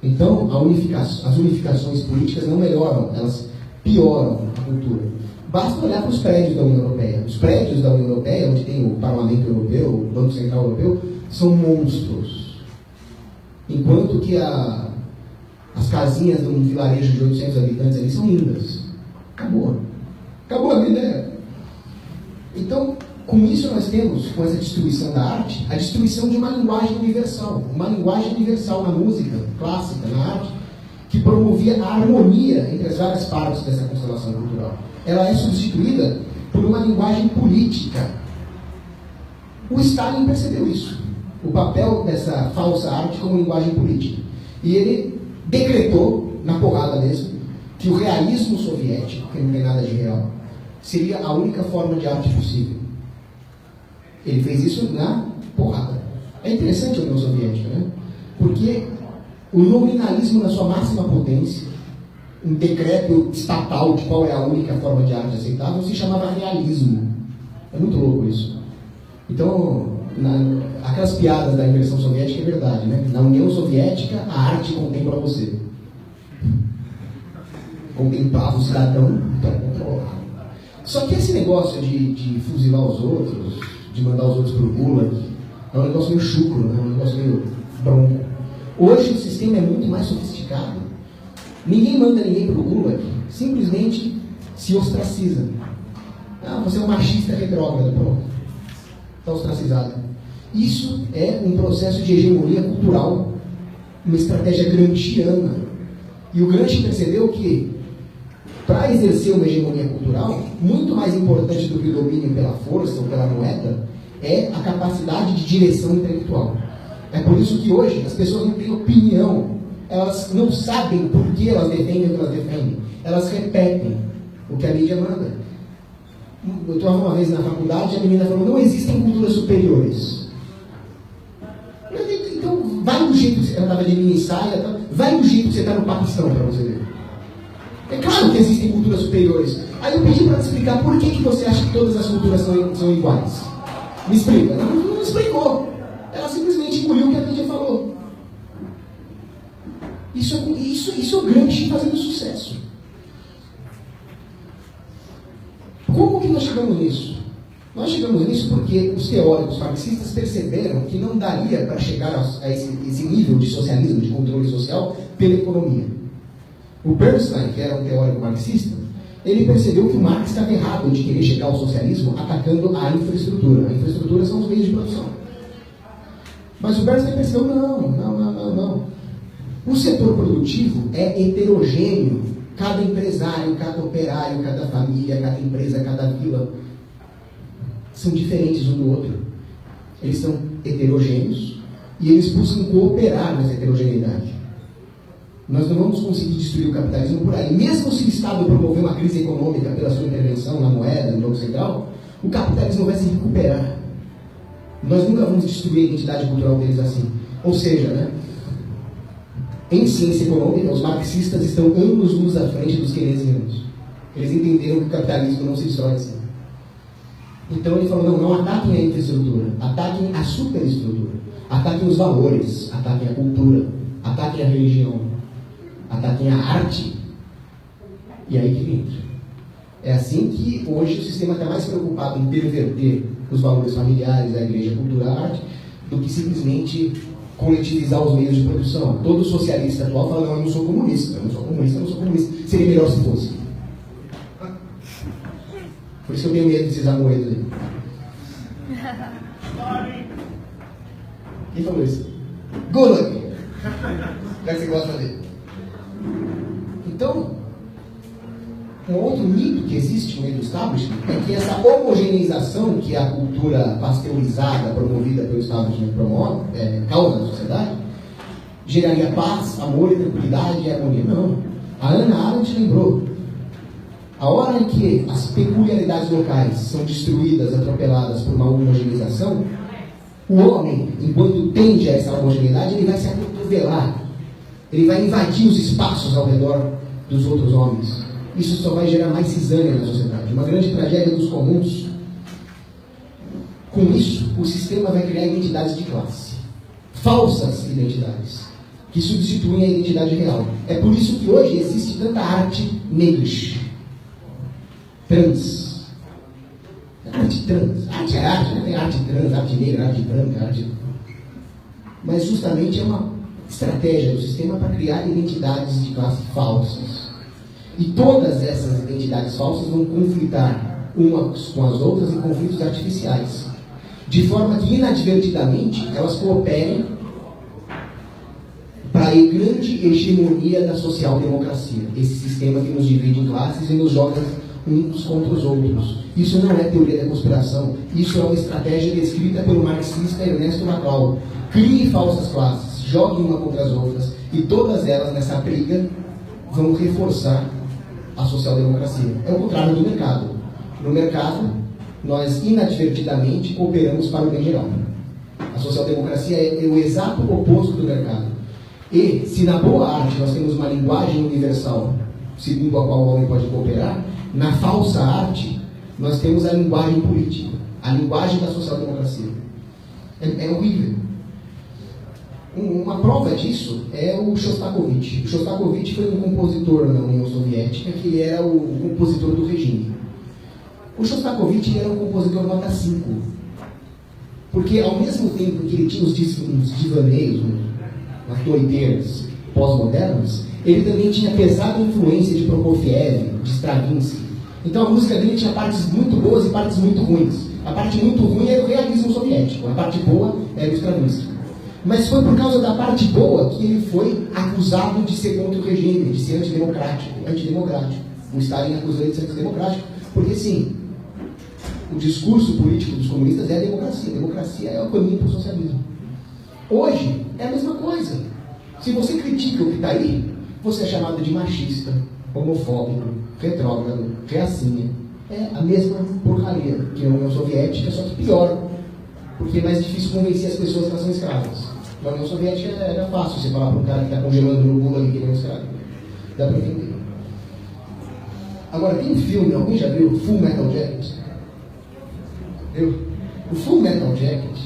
Então, as unificações políticas não melhoram, elas pioram a cultura. Basta olhar para os prédios da União Europeia. Os prédios da União Europeia, onde tem o Parlamento Europeu, o Banco Central Europeu, são monstros. Enquanto que as casinhas de um vilarejo de 800 habitantes ali são lindas. Acabou. Acabou a ideia. Então, com isso nós temos, com essa destruição da arte, a destruição de uma linguagem universal. Uma linguagem universal na música clássica, na arte, que promovia a harmonia entre as várias partes dessa constelação cultural. Ela é substituída por uma linguagem política. O Stalin percebeu isso. O papel dessa falsa arte como linguagem política. E ele decretou, na porrada mesmo, que o realismo soviético, que não tem nada de real, seria a única forma de arte possível. Ele fez isso na porrada. É interessante a União Soviética, né? Porque o nominalismo na sua máxima potência, um decreto estatal de qual é a única forma de arte aceitável, se chamava realismo. É muito louco isso. Então, aquelas piadas da inversão soviética é verdade, né? Na União Soviética, a arte contempla você. Contemplava o cidadão para controlar. Só que esse negócio de fuzilar os outros, de mandar os outros para o Gulag, é um negócio meio chucro, né? É um negócio meio bronco. Hoje o sistema é muito mais sofisticado. Ninguém manda ninguém para o Gulag, simplesmente se ostraciza. Ah, você é um machista retrógrado, pronto. Está ostracizado. Isso é um processo de hegemonia cultural, uma estratégia gramsciana. E o Gramsci percebeu que, para exercer uma hegemonia cultural, muito mais importante do que o domínio pela força ou pela moeda, é a capacidade de direção intelectual. É por isso que hoje as pessoas não têm opinião, elas não sabem por que elas defendem o que elas defendem, elas repetem o que a mídia manda. Eu estava uma vez na faculdade e a menina falou, não existem culturas superiores. Eu digo, então vai do jeito que você estava de mini saia, vai do jeito que você está no Paquistão para você ver. É claro que existem culturas superiores. Aí eu pedi para ela explicar por que você acha que todas as culturas são iguais. Me explica. Ela não explicou. Ela simplesmente engoliu o que a mídia falou. Isso é o Gramsci fazendo sucesso. Como que nós chegamos nisso? Nós chegamos nisso porque os teóricos marxistas perceberam que não daria para chegar a esse nível de socialismo, de controle social, pela economia. O Bernstein, que era um teórico marxista, ele percebeu que o Marx estava errado de querer chegar ao socialismo atacando a infraestrutura. A infraestrutura são os meios de produção. Mas o Bernstein percebeu, não. O setor produtivo é heterogêneo. Cada empresário, cada operário, cada família, cada empresa, cada vila são diferentes um do outro. Eles são heterogêneos e eles buscam cooperar nessa heterogeneidade. Nós não vamos conseguir destruir o capitalismo por aí. Mesmo se o Estado promover uma crise econômica pela sua intervenção na moeda, no Banco Central, o capitalismo vai se recuperar. Nós nunca vamos destruir a identidade cultural deles assim. Ou seja, né, em ciência econômica, os marxistas estão anos-luz à frente dos keynesianos. Eles entenderam que o capitalismo não se destrói assim. Então ele falou, não ataquem a infraestrutura, ataquem a superestrutura, ataquem os valores, ataquem a cultura, ataquem a religião, ataquem a arte. E aí que entra. É assim que hoje o sistema está mais preocupado em perverter os valores familiares, a igreja, a cultura, a arte, do que simplesmente coletivizar os meios de produção. Todo socialista atual fala, não, eu não sou comunista, eu não sou comunista, eu não sou comunista. Seria melhor se fosse. Por isso que eu tenho medo desses amoedos aí. Quem falou isso? Gulag! Já que você gosta dele. Então, um outro mito que existe no meio do establishment é que essa homogeneização que a cultura pasteurizada promovida pelo establishment causa na sociedade geraria paz, amor, tranquilidade e harmonia. Não. A Hannah Arendt lembrou. A hora em que as peculiaridades locais são destruídas, atropeladas por uma homogeneização, o homem, enquanto tende a essa homogeneidade, ele vai se acotovelar. Ele vai invadir os espaços ao redor dos outros homens. Isso só vai gerar mais cisânia na sociedade. Uma grande tragédia dos comuns. Com isso, o sistema vai criar identidades de classe. Falsas identidades. Que substituem a identidade real. É por isso que hoje existe tanta arte negros. Trans. Arte trans. Arte é arte, né? Tem arte trans, arte negra, arte branca, arte... Mas justamente é uma estratégia do sistema para criar identidades de classe falsas. E todas essas identidades falsas vão conflitar umas com as outras em conflitos artificiais. De forma que, inadvertidamente, elas cooperem para a grande hegemonia da social-democracia. Esse sistema que nos divide em classes e nos joga uns contra os outros. Isso não é teoria da conspiração. Isso é uma estratégia descrita pelo marxista Ernesto Laclau. Crie falsas classes, jogue uma contra as outras, e todas elas, nessa briga, vão reforçar a social-democracia. É o contrário do mercado. No mercado, nós inadvertidamente cooperamos para o bem geral. A social-democracia é o exato oposto do mercado. E, se na boa arte nós temos uma linguagem universal, segundo a qual o homem pode cooperar, na falsa arte, nós temos a linguagem política, a linguagem da social-democracia. É horrível. Uma prova disso é o Shostakovich. O Shostakovich foi um compositor na União Soviética que era o compositor do regime. O Shostakovich era um compositor nota 5. Porque ao mesmo tempo que ele tinha uns divaneios, umas doideiras pós-modernas, ele também tinha pesada influência de Prokofiev, de Stravinsky. Então a música dele tinha partes muito boas e partes muito ruins. A parte muito ruim era o realismo soviético, a parte boa era o Stravinsky. Mas foi por causa da parte boa que ele foi acusado de ser contra o regime, de ser antidemocrático. O Stalin acusou ele de ser antidemocrático, porque sim, o discurso político dos comunistas é a democracia. A democracia é o caminho para o socialismo. Hoje é a mesma coisa. Se você critica o que está aí, você é chamado de machista, homofóbico, retrógrado, reacinha. É a mesma porcaria que a União Soviética, só que pior. Porque é mais difícil convencer as pessoas que elas são escravas. Na União Soviética era fácil você falar para um cara que está congelando no Gulag que ele é um escravo. Dá para entender. Agora, tem um filme, alguém já viu? Full Metal Jacket? Viu? O Full Metal Jacket,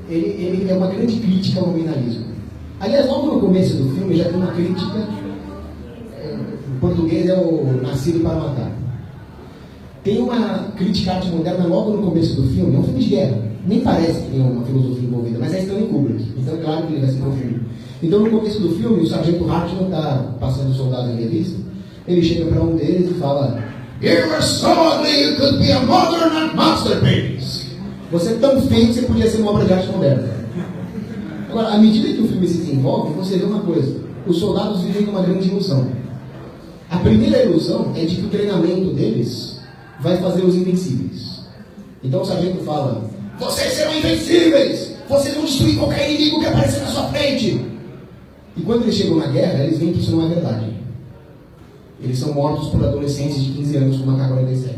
ele é uma grande crítica ao nominalismo. Aliás, logo no começo do filme já tem uma crítica, em português é o Nascido para Matar. Tem uma crítica à arte moderna logo no começo do filme, é um filme de guerra, nem parece que tem uma filosofia envolvida, mas é Stanley Kubrick, então é claro que ele vai se confundir. Então no começo do filme, o sargento Hartman está passando soldados em revista, ele chega para um deles e fala: "You were so ugly you could be a modern masterpiece." Você é tão feio que você podia ser uma obra de arte moderna. Agora, à medida que o filme se desenvolve, você vê uma coisa: os soldados vivem uma grande ilusão. A primeira ilusão é de que o treinamento deles vai fazer os invencíveis. Então o sargento fala: "Vocês serão invencíveis! Vocês vão destruir qualquer inimigo que aparecer na sua frente!" E quando eles chegam na guerra, eles veem que isso não é verdade. Eles são mortos por adolescentes de 15 anos com uma K-47.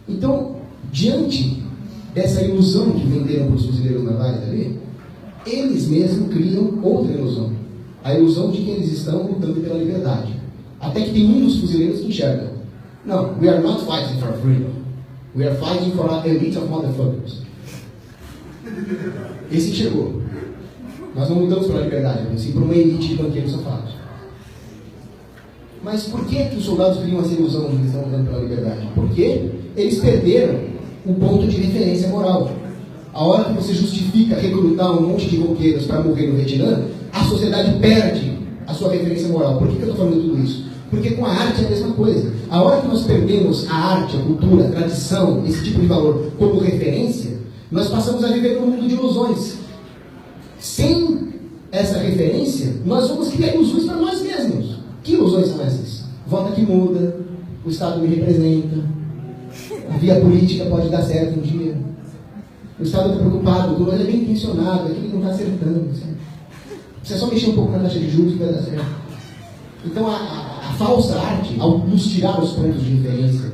Então, diante dessa ilusão que venderam para os fuzileiros navais ali, eles mesmos criam outra ilusão. A ilusão de que eles estão lutando pela liberdade. Até que tem um dos fuzileiros que enxerga. Não, we are not fighting for freedom. We are fighting for a elite of motherfuckers. Esse enxergou. Nós não lutamos pela liberdade, mas sim por uma elite de banqueiros safados. Mas por que os soldados criam essa ilusão de que estão lutando pela liberdade? Porque eles perderam o ponto de referência moral. A hora que você justifica recrutar um monte de roqueiros para morrer no Vietnã, a sociedade perde a sua referência moral. Por que eu estou falando tudo isso? Porque com a arte é a mesma coisa. A hora que nós perdemos a arte, a cultura, a tradição, esse tipo de valor como referência, nós passamos a viver num mundo de ilusões. Sem essa referência, nós vamos criar ilusões para nós mesmos. Que ilusões são essas? Vota que muda, o Estado me representa, a via política pode dar certo um dia. O Estado está preocupado, o governo é bem intencionado, aqui ele não está acertando. Sabe? Precisa só mexer um pouco na taxa de juros que vai dar certo. Então a falsa arte, ao nos tirar os pontos de referência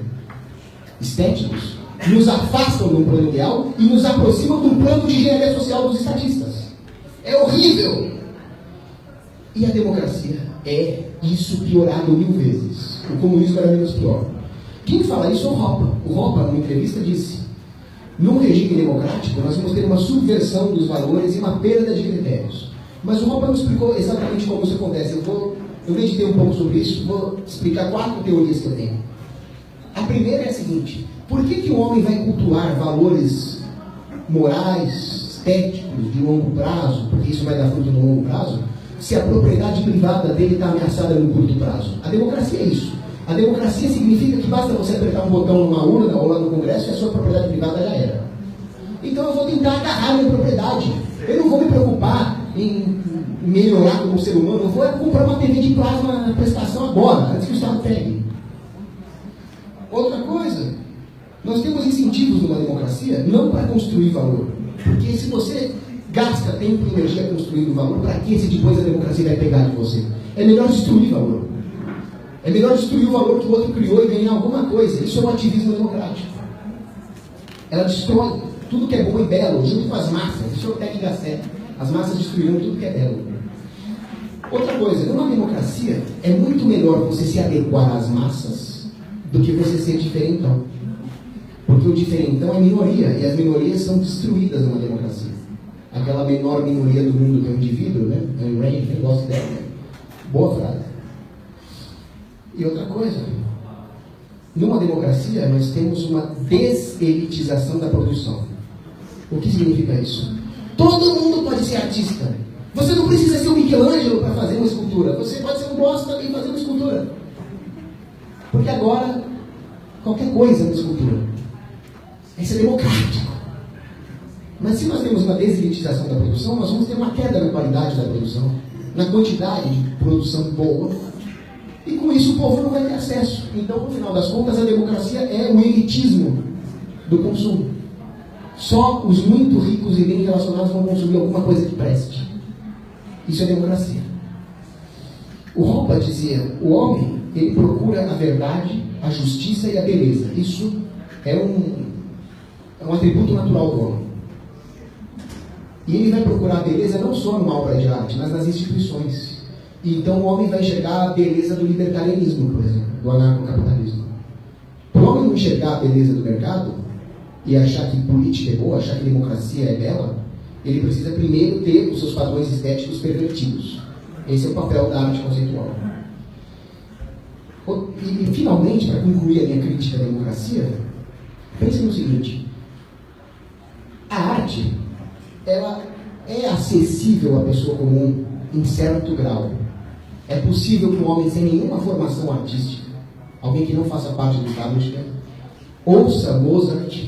estéticos, nos afastam de um plano ideal e nos aproximam de um plano de engenharia social dos estatistas. É horrível! E a democracia é isso piorado 1000 vezes. O comunismo era menos pior. Quem fala isso é o Ropa. O Ropa, numa entrevista, disse: num regime democrático, nós vamos ter uma subversão dos valores e uma perda de critérios. Mas o Ropa não explicou exatamente como isso acontece. Eu meditei um pouco sobre isso, vou explicar 4 teorias que eu tenho. A primeira é a seguinte: por que o homem vai cultuar valores morais, estéticos, de longo prazo, porque isso vai dar fruto no longo prazo, se a propriedade privada dele está ameaçada no curto prazo? A democracia é isso. A democracia significa que basta você apertar um botão numa urna ou lá no Congresso e a sua propriedade privada já era. Então eu vou tentar agarrar a minha propriedade. Eu não vou me preocupar em melhorar como ser humano, eu vou comprar uma TV de plasma na prestação agora, antes que o Estado pegue. Outra coisa, nós temos incentivos numa democracia não para construir valor. Porque se você gasta tempo e energia construindo valor, para que se depois a democracia vai pegar de você? É melhor destruir valor. É melhor destruir o valor que o outro criou e ganhar alguma coisa. Isso é um ativismo democrático. Ela destrói tudo que é bom e belo, junto com as massas. Isso é o Tec Gasset. As massas destruíram tudo que é belo. Outra coisa, numa democracia, é muito melhor você se adequar às massas do que você ser diferentão. Porque o diferentão é minoria, e as minorias são destruídas numa democracia. Aquela menor minoria do mundo que é o indivíduo, né? Ayn Rand, eu gosto dela. Boa frase. E outra coisa, numa democracia nós temos uma deselitização da produção. O que significa isso? Todo mundo pode ser artista. Você não precisa ser um Michelangelo para fazer uma escultura. Você pode ser um bosta e fazer uma escultura. Porque agora, qualquer coisa é uma escultura. Isso é democrático. Mas se nós temos uma deselitização da produção, nós vamos ter uma queda na qualidade da produção, na quantidade de produção boa, e com isso o povo não vai ter acesso. Então, no final das contas, a democracia é o elitismo do consumo. Só os muito ricos e bem relacionados vão consumir alguma coisa que preste. Isso é democracia. O Ropa dizia: o homem, ele procura a verdade, a justiça e a beleza. Isso é um atributo natural do homem. E ele vai procurar a beleza não só numa obra de arte, mas nas instituições. E então o homem vai enxergar a beleza do libertarianismo, por exemplo, do anarcocapitalismo. Para o homem não enxergar a beleza do mercado e achar que política é boa, achar que democracia é bela, ele precisa primeiro ter os seus padrões estéticos pervertidos. Esse é o papel da arte conceitual. E finalmente, para concluir a minha crítica à democracia, pense no seguinte: a arte, ela é acessível à pessoa comum em certo grau. É possível que um homem sem nenhuma formação artística, alguém que não faça parte do establishment, ouça Mozart,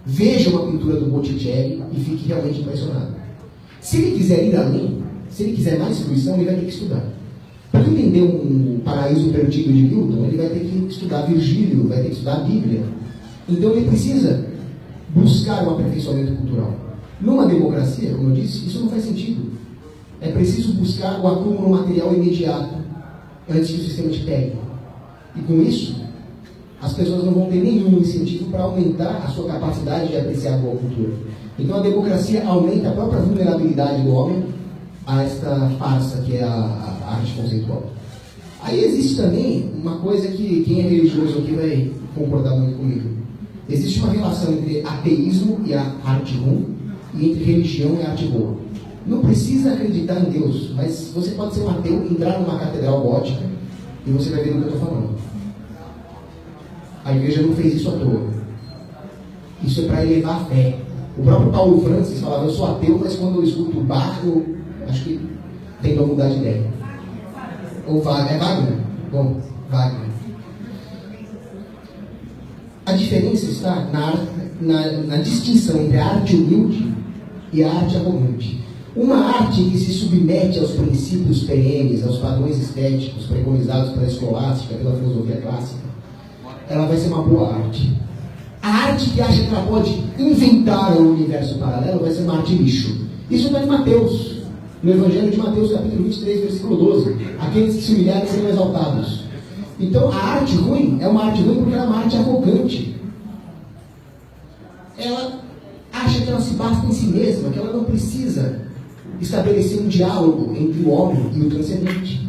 veja uma pintura do Botticelli e fique realmente impressionado. Se ele quiser ir além, se ele quiser mais fruição, ele vai ter que estudar. Para entender um paraíso perdido de Milton, ele vai ter que estudar Virgílio, vai ter que estudar a Bíblia. Então ele precisa buscar um aperfeiçoamento cultural. Numa democracia, como eu disse, isso não faz sentido. É preciso buscar o acúmulo material imediato antes que o sistema te pegue. E com isso, as pessoas não vão ter nenhum incentivo para aumentar a sua capacidade de apreciar a boa cultura. Então a democracia aumenta a própria vulnerabilidade do homem a esta farsa que é a arte conceitual. Aí existe também uma coisa que quem é religioso aqui vai concordar muito comigo. Existe uma relação entre ateísmo e a arte ruim e entre religião e arte boa. Não precisa acreditar em Deus, mas você pode ser um ateu, entrar numa catedral gótica e você vai ver o que eu estou falando. A igreja não fez isso à toa. Isso é para elevar a fé. O próprio Paulo Francis falava, eu sou ateu, mas quando eu escuto Bach, eu acho que tendo a mudar de ideia. Ou Wagner. É Wagner? Bom, Wagner. A diferença está na distinção entre a arte humilde e a arte arrogante. Uma arte que se submete aos princípios perenes, aos padrões estéticos preconizados pela escolástica, pela filosofia clássica, ela vai ser uma boa arte. A arte que acha que ela pode inventar um universo paralelo vai ser uma arte lixo. Isso está em Mateus, no Evangelho de Mateus, capítulo 23, versículo 12. Aqueles que se humilharem serão exaltados. Então, a arte ruim é uma arte ruim porque ela é uma arte arrogante. Ela acha que ela se basta em si mesma, que ela não precisa estabelecer um diálogo entre o homem e o transcendente.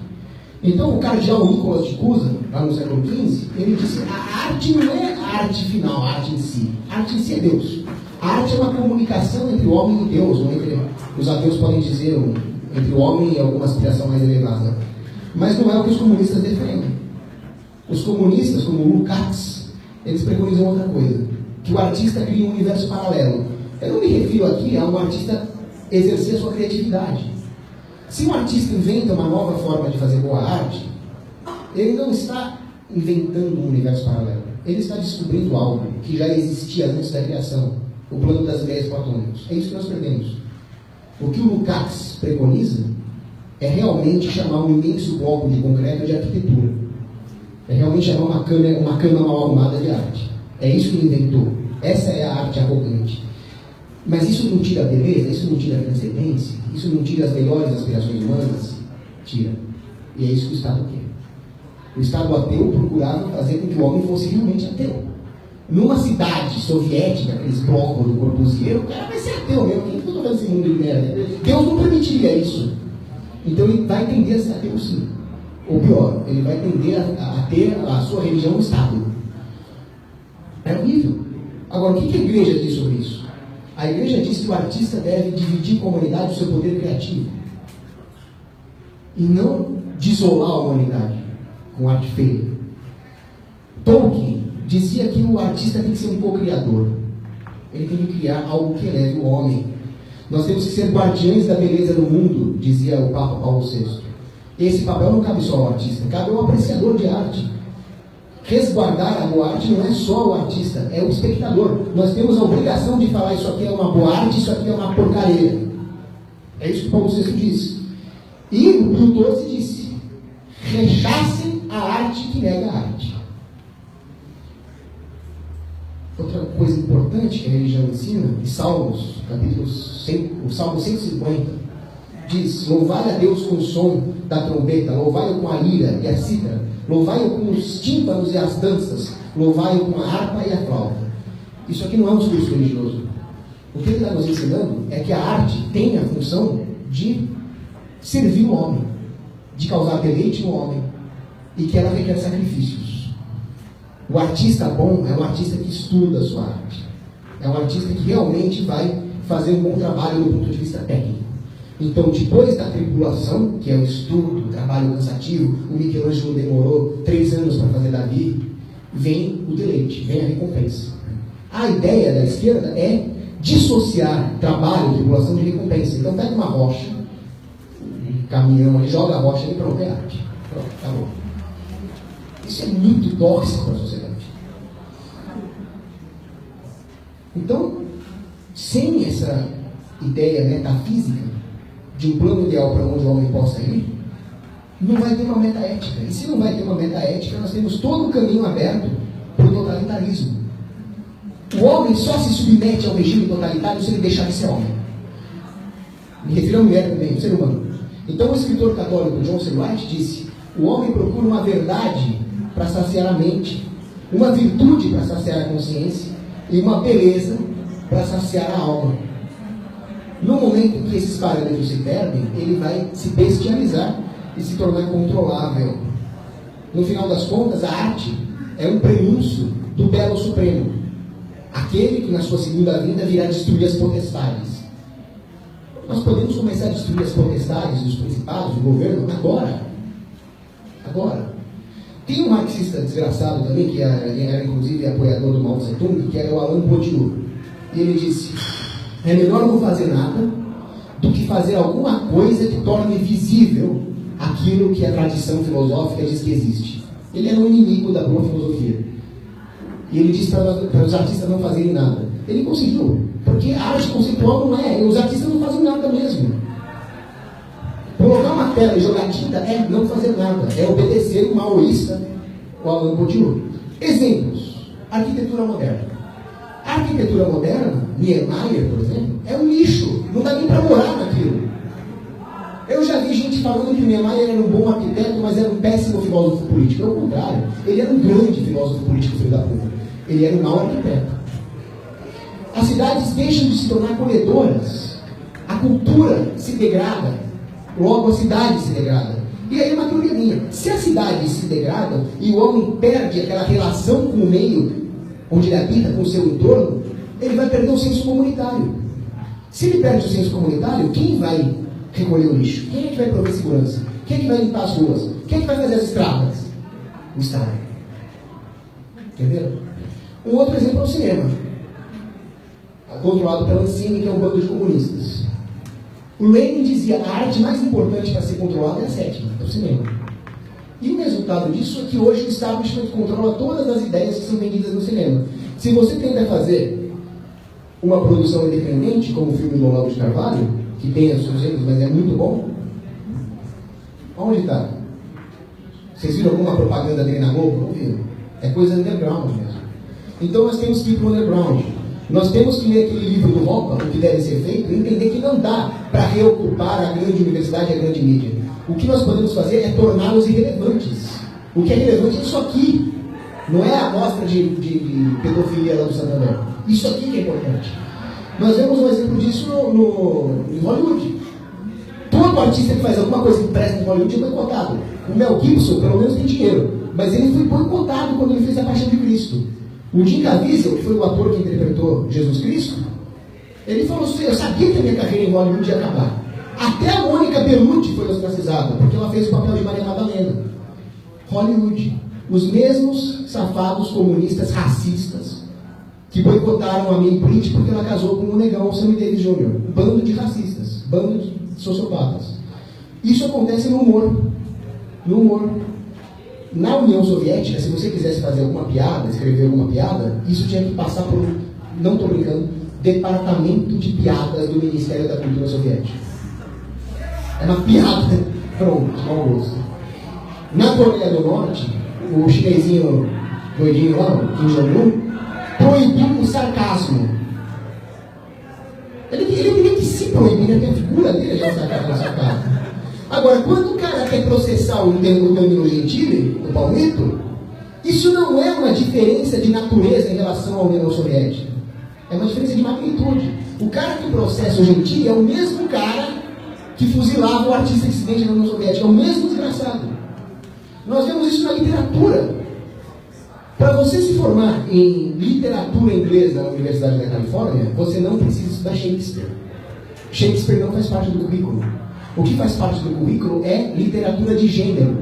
Então, o cardeal Nicolas de Cusa, lá no século XV, ele disse: a arte não é a arte final, a arte em si. A arte em si é Deus. A arte é uma comunicação entre o homem e Deus, ou entre, os ateus podem dizer, entre o homem e alguma aspiração mais elevada. Mas não é o que os comunistas defendem. Os comunistas, como o Lukács, eles preconizam outra coisa, que o artista cria um universo paralelo. Eu não me refiro aqui a um artista exercer a sua criatividade. Se um artista inventa uma nova forma de fazer boa arte, ele não está inventando um universo paralelo. Ele está descobrindo algo que já existia antes da criação, o plano das ideias platônicas. É isso que nós perdemos. O que o Lukács preconiza é realmente chamar um imenso bloco de concreto de arquitetura. É realmente chamar uma cama mal arrumada de arte. É isso que ele inventou. Essa é a arte arrogante. Mas isso não tira a beleza, isso não tira a transcendência, isso não tira as melhores aspirações humanas? Tira. E é isso que o Estado quer. O Estado ateu procurava fazer com que o homem fosse realmente ateu. Numa cidade soviética, aqueles blocos do Corbusier, o cara vai ser ateu mesmo. Quem que eu estou vendo esse mundo de merda? Deus não permitiria isso. Então ele vai tender a ser ateu sim. Ou pior, ele vai tender a ter a sua religião estável. É horrível. Agora, o que a igreja diz sobre isso? A igreja diz que o artista deve dividir com a humanidade o seu poder criativo. E não desolar a humanidade com arte feia. Tolkien dizia que o artista tem que ser um co-criador. Ele tem que criar algo que eleve o homem. Nós temos que ser guardiães da beleza do mundo, dizia o Papa Paulo VI. Esse papel não cabe só ao artista, cabe ao apreciador de arte. Resguardar a boa arte não é só o artista, é o espectador. Nós temos a obrigação de falar: isso aqui é uma boa arte, isso aqui é uma porcaria. É isso que Paulo VI disse. E o Pio XII disse: rechacem a arte que nega a arte. Outra coisa importante que a religião ensina, em Salmos, o Salmo 150, diz: louvai a Deus com o som da trombeta, louvai-o com a lira e a cítara, louvai-o com os tímpanos e as danças, louvai-o com a harpa e a flauta. Isso aqui não é um discurso religioso. O que ele está nos ensinando é que a arte tem a função de servir o homem, de causar deleite no homem, e que ela requer sacrifícios. O artista bom é um artista que estuda a sua arte. É um artista que realmente vai fazer um bom trabalho do ponto de vista técnico. Então, depois da tribulação, que é o estudo, o trabalho cansativo, o Michelangelo demorou 3 anos para fazer Davi, vem o deleite, vem a recompensa. A ideia da esquerda é dissociar trabalho, tribulação de recompensa. Então, pega uma rocha, um caminhão, ele joga a rocha e pronto, é arte. Pronto, acabou. Isso é muito tóxico para a sociedade. Então, sem essa ideia metafísica de um plano ideal para onde o homem possa ir, não vai ter uma metaética. E se não vai ter uma metaética, nós temos todo o caminho aberto para o totalitarismo. O homem só se submete ao regime totalitário se ele deixar de ser homem. Me refiro à mulher também, ao ser humano. Então, o escritor católico John C. White disse: o homem procura uma verdade para saciar a mente, uma virtude para saciar a consciência e uma beleza para saciar a alma. No momento em que esses parâmetros se perdem, ele vai se bestializar e se tornar controlável. No final das contas, a arte é um prenúncio do belo supremo, aquele que na sua segunda vinda virá destruir as potestades. Nós podemos começar a destruir as potestades dos principados, do governo, agora. Agora. Tem um marxista desgraçado também, que era inclusive apoiador do Mao Tse-tung, que era o Alain Badiou. E ele disse: é melhor não fazer nada do que fazer alguma coisa que torne visível aquilo que a tradição filosófica diz que existe. Ele era um inimigo da boa filosofia. E ele disse para os artistas não fazerem nada. Ele conseguiu, porque a arte conceitual não é, os artistas não fazem nada mesmo. Colocar uma tela e jogar tinta é não fazer nada, é obedecer o maoísta, o Alain Badiou. Exemplos: arquitetura moderna. A arquitetura moderna, Niemeyer, por exemplo, é um lixo, não dá nem para morar naquilo. Eu já vi gente falando que Niemeyer era um bom arquiteto, mas era um péssimo filósofo político. É o contrário, ele era um grande filósofo político, filho da puta. Ele era um mau arquiteto. As cidades deixam de se tornar acolhedoras, a cultura se degrada, logo a cidade se degrada. E aí uma teoria minha: se as cidades se degradam e o homem perde aquela relação com o meio onde ele habita, com o seu entorno, ele vai perder o senso comunitário. Se ele perde o senso comunitário, quem vai recolher o lixo? Quem é que vai prover segurança? Quem é que vai limpar as ruas? Quem é que vai fazer as estradas? O Estado. Entenderam? Um outro exemplo é o cinema, controlado pela Ancine, que é um bando de comunistas. O Lenin dizia: a arte mais importante para ser controlada é a sétima, é o cinema. E o resultado disso é que hoje o establishment controla todas as ideias que são vendidas no cinema. Se você tenta fazer uma produção independente, como o filme do Olavo de Carvalho, que tem os seus erros, mas é muito bom, onde está? Vocês viram alguma propaganda dele na Globo? Não viram. É coisa underground mesmo. Então nós temos que ir para o underground. Nós temos que ler aquele livro do Ropa, o que deve ser feito, e entender que não dá para reocupar a grande universidade e a grande mídia. O que nós podemos fazer é torná-los irrelevantes. O que é relevante é isso aqui. Não é a amostra de pedofilia lá do Santander. Isso aqui que é importante. Nós vemos um exemplo disso em Hollywood. Todo artista que faz alguma coisa que presta em Hollywood é boicotado. O Mel Gibson, pelo menos, tem dinheiro. Mas ele foi boicotado quando ele fez A Paixão de Cristo. O Jim Caviezel, que foi o ator que interpretou Jesus Cristo, ele falou assim: eu sabia que a minha carreira em Hollywood ia acabar. Até a Mônica Bellucci foi ostracizada, porque ela fez o papel de Maria Madalena. Hollywood. Os mesmos safados comunistas racistas que boicotaram a May Pritch porque ela casou com um negão, o Sammy Davis Jr. Bando de racistas, bando de sociopatas. Isso acontece no humor. No humor. Na União Soviética, se você quisesse fazer alguma piada, escrever alguma piada, isso tinha que passar por, não estou brincando, departamento de piadas do Ministério da Cultura Soviética. É uma piada, pronto, mau gosto. Na Coreia do Norte, o chinesinho doidinho lá, o Kim Jong-un, proibiu o sarcasmo. Ele teria que se proibir, né? Porque a figura dele já está no sarcasmo. Agora, quando o cara quer processar o Danilo Gentili, o Palmito, isso não é uma diferença de natureza em relação à União Soviética. É uma diferença de magnitude. O cara que processa o Gentili é o mesmo cara que fuzilava o artista dissidente da União Soviética. É o mesmo desgraçado. Nós vemos isso na literatura. Para você se formar em literatura inglesa na Universidade da Califórnia, você não precisa estudar Shakespeare. Shakespeare não faz parte do currículo. O que faz parte do currículo é literatura de gênero.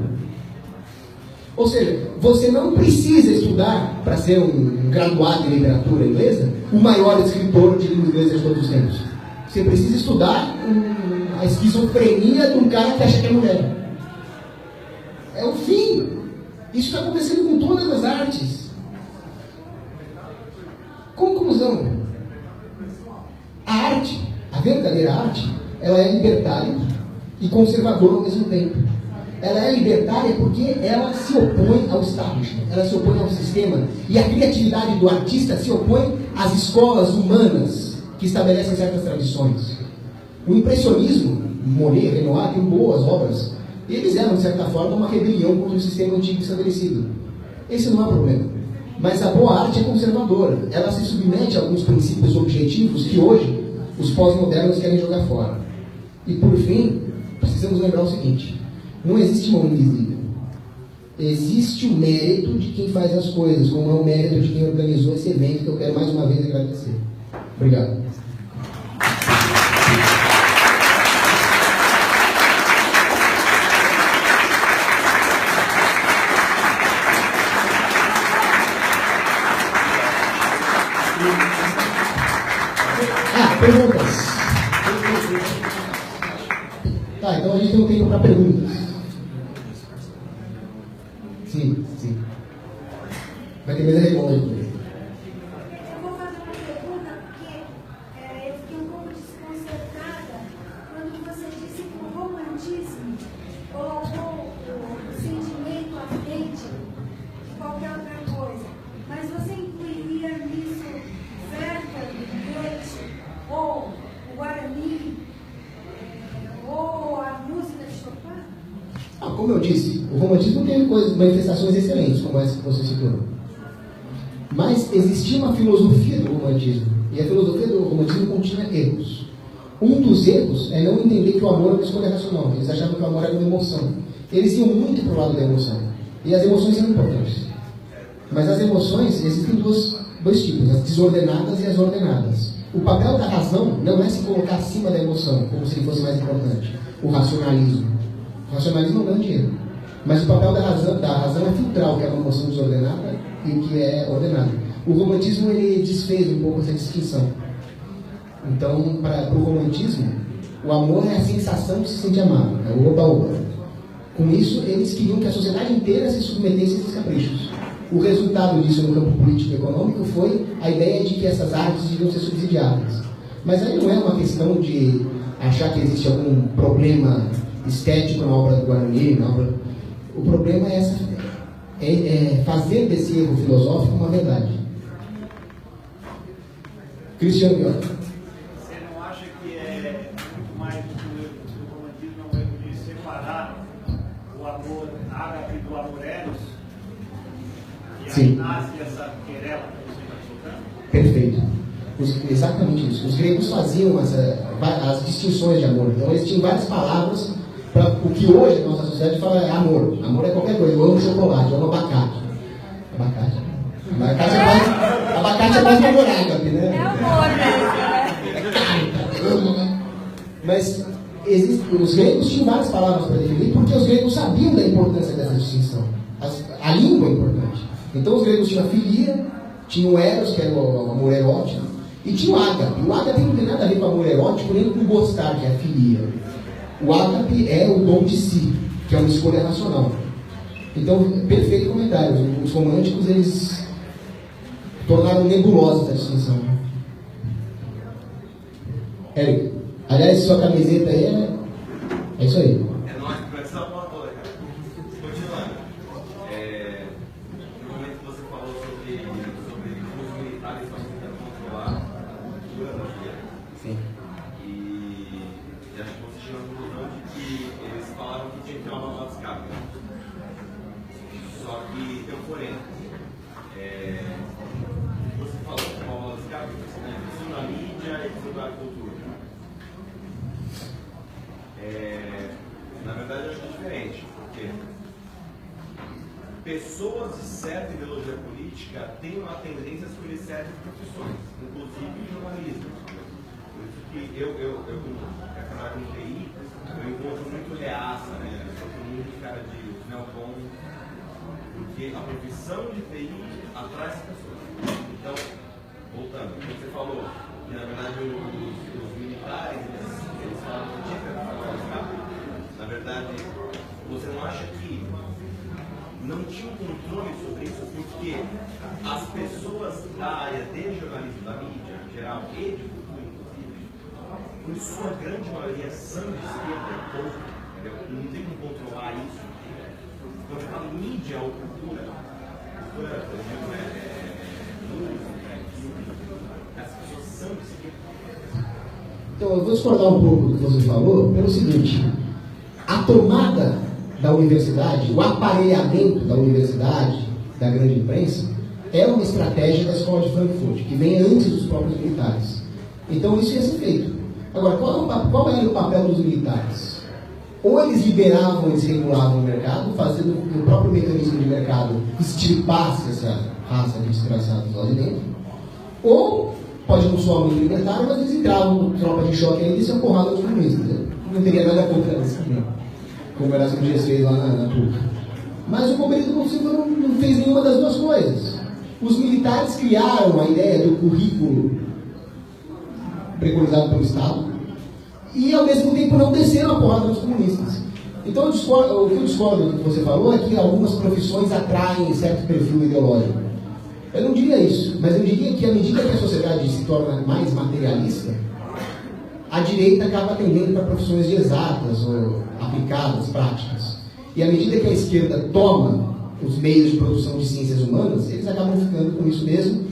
Ou seja, você não precisa estudar, para ser um graduado em literatura inglesa, o maior escritor de língua inglesa de todos os tempos. Você precisa estudar a esquizofrenia de um cara que acha que é mulher. É o fim. Isso está acontecendo com todas as artes. Conclusão. A arte, a verdadeira arte, ela é libertária e conservadora ao mesmo tempo. Ela é libertária porque ela se opõe ao establishment, ela se opõe ao sistema. E a criatividade do artista se opõe às escolas humanas que estabelecem certas tradições. O impressionismo, Monet, Renoir, tem boas obras. Eles eram, de certa forma, uma rebelião contra o sistema antigo estabelecido. Esse não é o problema. Mas a boa arte é conservadora. Ela se submete a alguns princípios objetivos que hoje os pós-modernos querem jogar fora. E por fim, precisamos lembrar o seguinte: não existe mão invisível. Existe o mérito de quem faz as coisas, como é o mérito de quem organizou esse evento, que eu quero mais uma vez agradecer. Obrigado. Perguntas? Tá, então a gente tem um tempo para perguntas. Sim. Vai ter mesa redonda aqui. Eu vou fazer uma pergunta porque eu fiquei um pouco desconcertada quando você disse que o romantismo colocou o sentimento à frente de qualquer outra coisa. Mas você incluiria nisso Werther, Goethe, ou o Guarani, ou a música de Chopin? Como eu disse, o romantismo tem manifestações excelentes, como essa que você citou. Mas existia uma filosofia do romantismo, e a filosofia do romantismo continha erros. Um dos erros é não entender que o amor é uma escolha racional. Eles achavam que o amor era uma emoção. Eles iam muito para o lado da emoção. E as emoções são importantes. Mas as emoções, existem dois tipos, as desordenadas e as ordenadas. O papel da razão não é se colocar acima da emoção, como se ele fosse mais importante. O racionalismo. O racionalismo não ganha dinheiro. Mas o papel da razão é filtrar o que é uma emoção desordenada e o que é ordenado. O romantismo, ele desfez um pouco essa distinção. Então, para o romantismo, o amor é a sensação de se sentir amado, é o oba-oba. Com isso, eles queriam que a sociedade inteira se submetesse a esses caprichos. O resultado disso no campo político e econômico foi a ideia de que essas artes deviam ser subsidiadas. Mas aí não é uma questão de achar que existe algum problema estético na obra do Guarani, O problema é fazer desse erro filosófico uma verdade. Cristiano Pior. Você não acha que é muito mais do que o erro do romantismo, é um erro de separar o amor ágape do amor eros? E aí Sim. nasce essa querela que você está colocando? Perfeito. Exatamente isso. Os gregos faziam as distinções de amor. Então eles tinham várias palavras para o que hoje a nossa sociedade fala é amor. Amor é qualquer coisa. Eu amo chocolate, eu amo abacate. Abacate é mais que amor ágape, né? É amor mesmo, né? Mas os gregos tinham várias palavras para definir, porque os gregos sabiam da importância dessa distinção. A língua é importante. Então os gregos tinham a filia, tinha o eros, que era o amor erótico, e tinha o ágape. O ágape não tem nada a ver com amor erótico, nem com gostar, que é a filia. O ágape é o dom de si, que é uma escolha racional. Então, perfeito comentário. Os românticos, eles tornaram nebulosa essa distinção. Érico, aliás, sua camiseta aí é isso aí. É nóis, começou a bola toda, cara. Continuando. No momento que você falou sobre os militares estão tentando controlar a cultura brasileira. Sim. E acho que você chegou à conclusão de que eles falaram que tinha que ter uma válvula de escape. Só que tem um porém. Você falou que uma válvula de escape, isso na mídia e isso da cultura. Na verdade, eu acho que é diferente, porque pessoas de certa ideologia política têm uma tendência a escolher certas profissões, inclusive jornalismo. Por isso que eu trabalho com TI, eu encontro muito reaça, né? Eu sou muito cara de neocon, porque a profissão de TI atrai as pessoas. Então, voltando, como você falou, que na verdade os militares, eles falam que tinha que escapar. Na verdade, você não acha que não tinha um controle sobre isso porque as pessoas da área de jornalismo, da mídia em geral e de cultura, inclusive, por sua grande maioria são de esquerda e pouco, entendeu? Não tem como controlar isso. Quando eu falo mídia ou cultura, por exemplo, as pessoas são de esquerda. Então, eu vou discordar um pouco do que você falou pelo seguinte: a tomada da universidade, o aparelhamento da universidade, da grande imprensa, é uma estratégia da escola de Frankfurt, que vem antes dos próprios militares. Então isso ia ser feito. Agora, qual era o papel dos militares? Ou eles liberavam, eles regulavam o mercado, fazendo que o próprio mecanismo de mercado extirpasse essa raça de desgraçados lá de dentro, ou, pode não soar muito libertário, mas eles entravam com tropa de choque ainda e se porrada dos comunistas. Não teria nada contra isso também, como o Erasmo Dias fez lá na PUC. Mas o companheiro Silva não fez nenhuma das duas coisas. Os militares criaram a ideia do currículo preconizado pelo Estado e, ao mesmo tempo, não desceram a porrada dos comunistas. Então, o que eu discordo do que você falou é que algumas profissões atraem certo perfil ideológico. Eu não diria isso, mas eu diria que, à medida que a sociedade se torna mais materialista, a direita acaba tendendo para profissões de exatas ou aplicadas, práticas. E à medida que a esquerda toma os meios de produção de ciências humanas, eles acabam ficando com isso mesmo.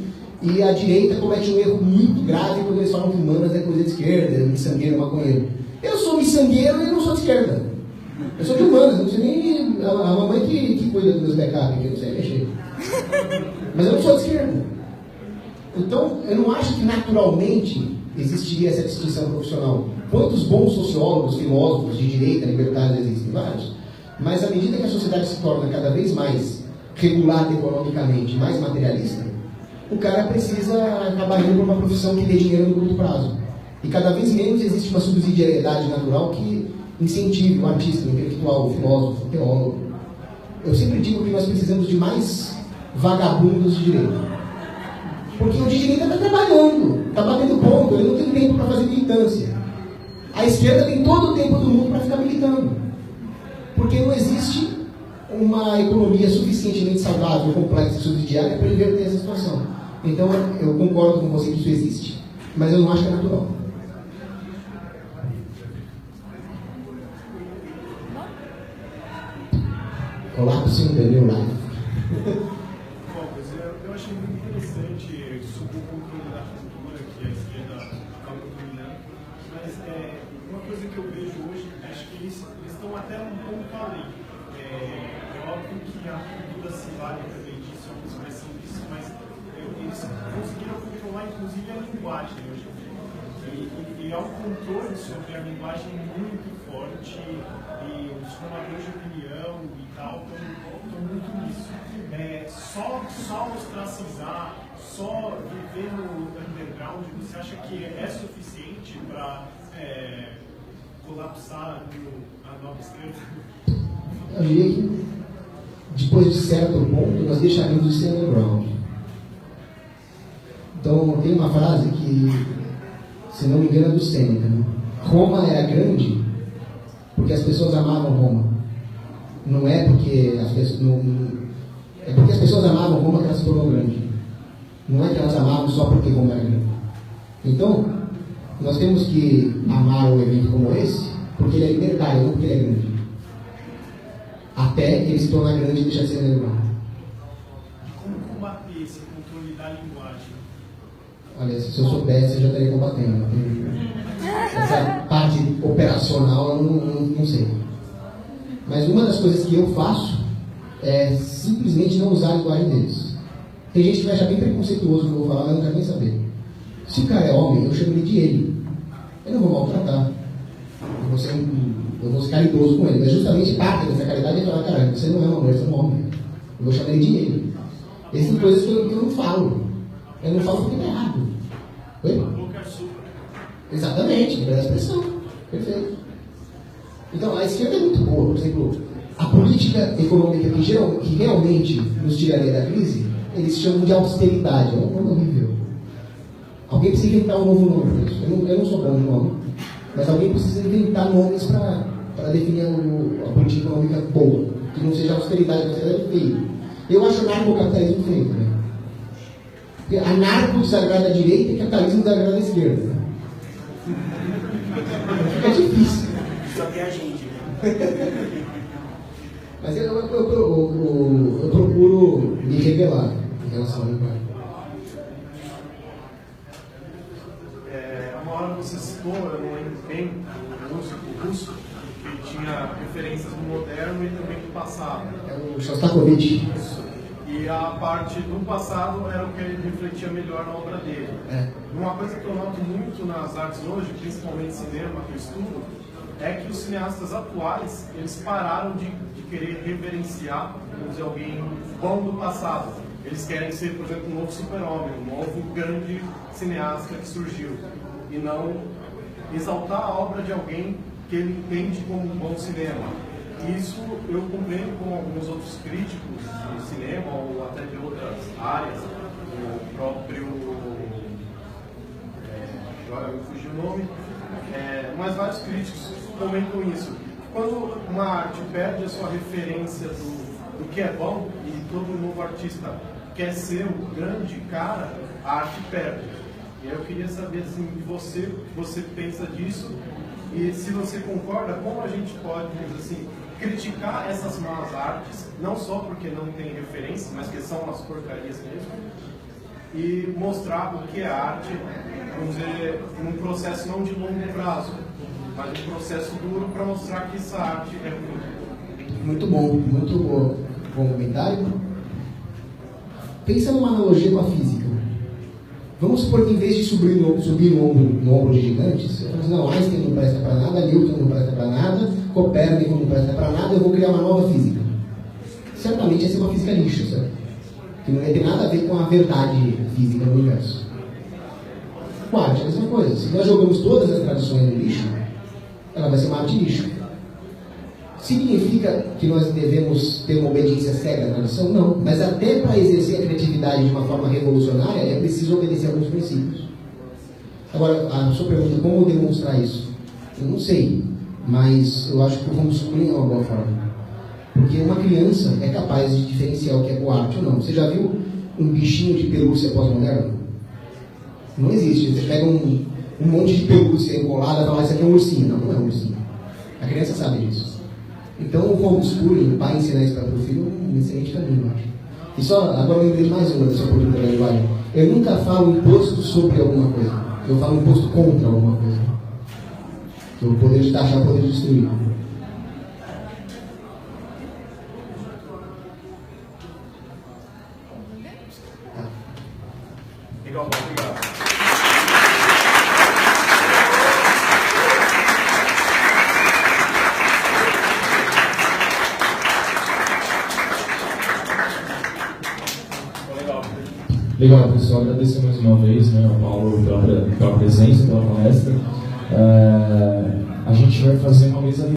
E a direita comete um erro muito grave quando eles falam que humanas é coisa de esquerda, miçangueiro, maconheiro. Eu sou miçangueiro e não sou de esquerda. Eu sou de humanas, não sei nem a mamãe que cuida dos meus backups, que eu não sei mexer. Mas eu não sou de esquerda. Então, eu não acho que naturalmente existiria essa distinção profissional. Quantos bons sociólogos, filósofos de direita, libertários existem? Vários. Mas à medida que a sociedade se torna cada vez mais regulada economicamente, mais materialista, o cara precisa acabar indo para uma profissão que dê dinheiro no curto prazo. E cada vez menos existe uma subsidiariedade natural que incentive o artista, o intelectual, o filósofo, o teólogo. Eu sempre digo que nós precisamos de mais vagabundos de direito. Porque o de direita está trabalhando, está batendo ponto, ele não tem tempo para fazer militância. A esquerda tem todo o tempo do mundo para ficar militando. Porque não existe uma economia suficientemente saudável, complexa e subsidiária para inverter essa situação. Então, eu concordo com você que isso existe, mas eu não acho que é natural. Colapso in the new life. Bom, pois eu achei muito interessante sobre o controle da cultura que a esquerda acaba dominando, mas uma coisa que eu vejo hoje, acho que eles estão até um pouco além. É óbvio que a cultura se vale também disso, é uma expressão disso, mas eles conseguiram controlar inclusive a linguagem hoje. E há um controle sobre a linguagem muito forte, e os formadores de opinião e tal estão muito nisso. Só ostracizar, só viver no underground, você acha que é suficiente para colapsar a nova esquerda? Eu diria que, depois de certo ponto, nós deixaríamos de ser underground. Então, tem uma frase que, se não me engano, é do Sêneca, né? Roma era grande porque as pessoas amavam Roma. Não é porque as pessoas... é porque as pessoas amavam Roma que ela se tornou grande. Não é que elas amavam só porque Roma era grande. Então, nós temos que amar um evento como esse porque ele é libertário, não porque ele é grande. Até ele se tornar grande e deixar de ser underground. Como combater esse controle da linguagem? Olha, se eu soubesse, eu já estaria combatendo. Essa parte operacional, eu não sei. Mas uma das coisas que eu faço é simplesmente não usar a linguagem deles. Tem gente que vai achar bem preconceituoso o que eu vou falar, mas não quer nem saber. Se o cara é homem, eu chamo ele de ele. Eu não vou maltratar. Eu vou ser caridoso com ele. Mas justamente parte dessa caridade é falar, cara, você não é uma mulher, você é um homem. Eu vou chamar ele de ele. Essas coisas que eu não falo. Eu não falo porque tá errado. Oi? Exatamente, liberdade de expressão. Perfeito. Então, a esquerda é muito boa. Por exemplo, a política econômica que realmente nos tiraria da crise, eles chamam de austeridade. É um nome horrível. Alguém precisa inventar um novo nome para isso. Eu não sou bom de nome, mas alguém precisa inventar nomes para definir a política econômica boa, que não seja austeridade, mas seja feio. Eu acho anarcocapitalismo feio também. Porque anarco desagrada a direita e capitalismo desagrada a esquerda. Né? É difícil. Só tem a gente, né? Mas eu procuro me revelar em relação à linguagem. Uma hora você citou, eu não lembro bem, o músico russo, que tinha referências do moderno e também do passado. É o Shostakovich. Isso. E E a parte do passado era o que ele refletia melhor na obra dele. Uma coisa que eu noto muito nas artes hoje, principalmente cinema, que eu estudo, é que os cineastas atuais, eles pararam de querer reverenciar, vamos dizer, alguém bom do passado. Eles querem ser, por exemplo, um novo super-homem, um novo grande cineasta que surgiu. E não exaltar a obra de alguém que ele entende como um bom cinema. Isso eu compreendo com alguns outros críticos de cinema ou até de outras áreas, o próprio... agora me fugiu o nome, mas vários críticos comentam isso. Quando uma arte perde a sua referência do que é bom e todo novo artista quer ser o grande cara, a arte perde. E eu queria saber assim, de você, você pensa disso e se você concorda, como a gente pode, assim, criticar essas más artes, não só porque não tem referência, mas que são umas porcarias mesmo, e mostrar o que é arte, vamos dizer, num processo não de longo prazo, mas um processo duro para mostrar que essa arte é ruim. Muito bom comentário. Pensa numa analogia com a física. Vamos supor que em vez de subir no ombro de gigantes, eu falo assim, não, Einstein não presta para nada, Newton não presta para nada, Copérnico não presta para nada, eu vou criar uma nova física. Certamente ia ser uma física lixo, certo? Que não ia ter nada a ver com a verdade física do universo. Com a arte é a mesma coisa. Se nós jogamos todas as tradições no lixo, ela vai ser uma arte lixo. Significa que nós devemos ter uma obediência cega à tradição? Não. Mas até para exercer a criatividade de uma forma revolucionária, é preciso obedecer a alguns princípios. Agora, a sua pergunta, como demonstrar isso? Eu não sei, mas eu acho que o homeschooling é uma boa forma. Porque uma criança é capaz de diferenciar o que é boa arte ou não. Você já viu um bichinho de pelúcia pós-moderno? Não existe. Você pega um monte de pelúcia encolada e fala, isso aqui é um ursinho. Não é um ursinho. A criança sabe disso. Então o homeschooling, o pai ensinar isso para o filho, é um excelente caminho, eu acho. E só, agora eu lembrei mais uma dessa oportunidade da linguagem. Eu nunca falo imposto sobre alguma coisa. Eu falo imposto contra alguma coisa. Que o poder de taxar, o poder de destruir. Legal, obrigado. Legal, pessoal. Agradecer mais uma vez, né, ao Paulo pela presença, pela palestra. A gente vai fazer uma mesa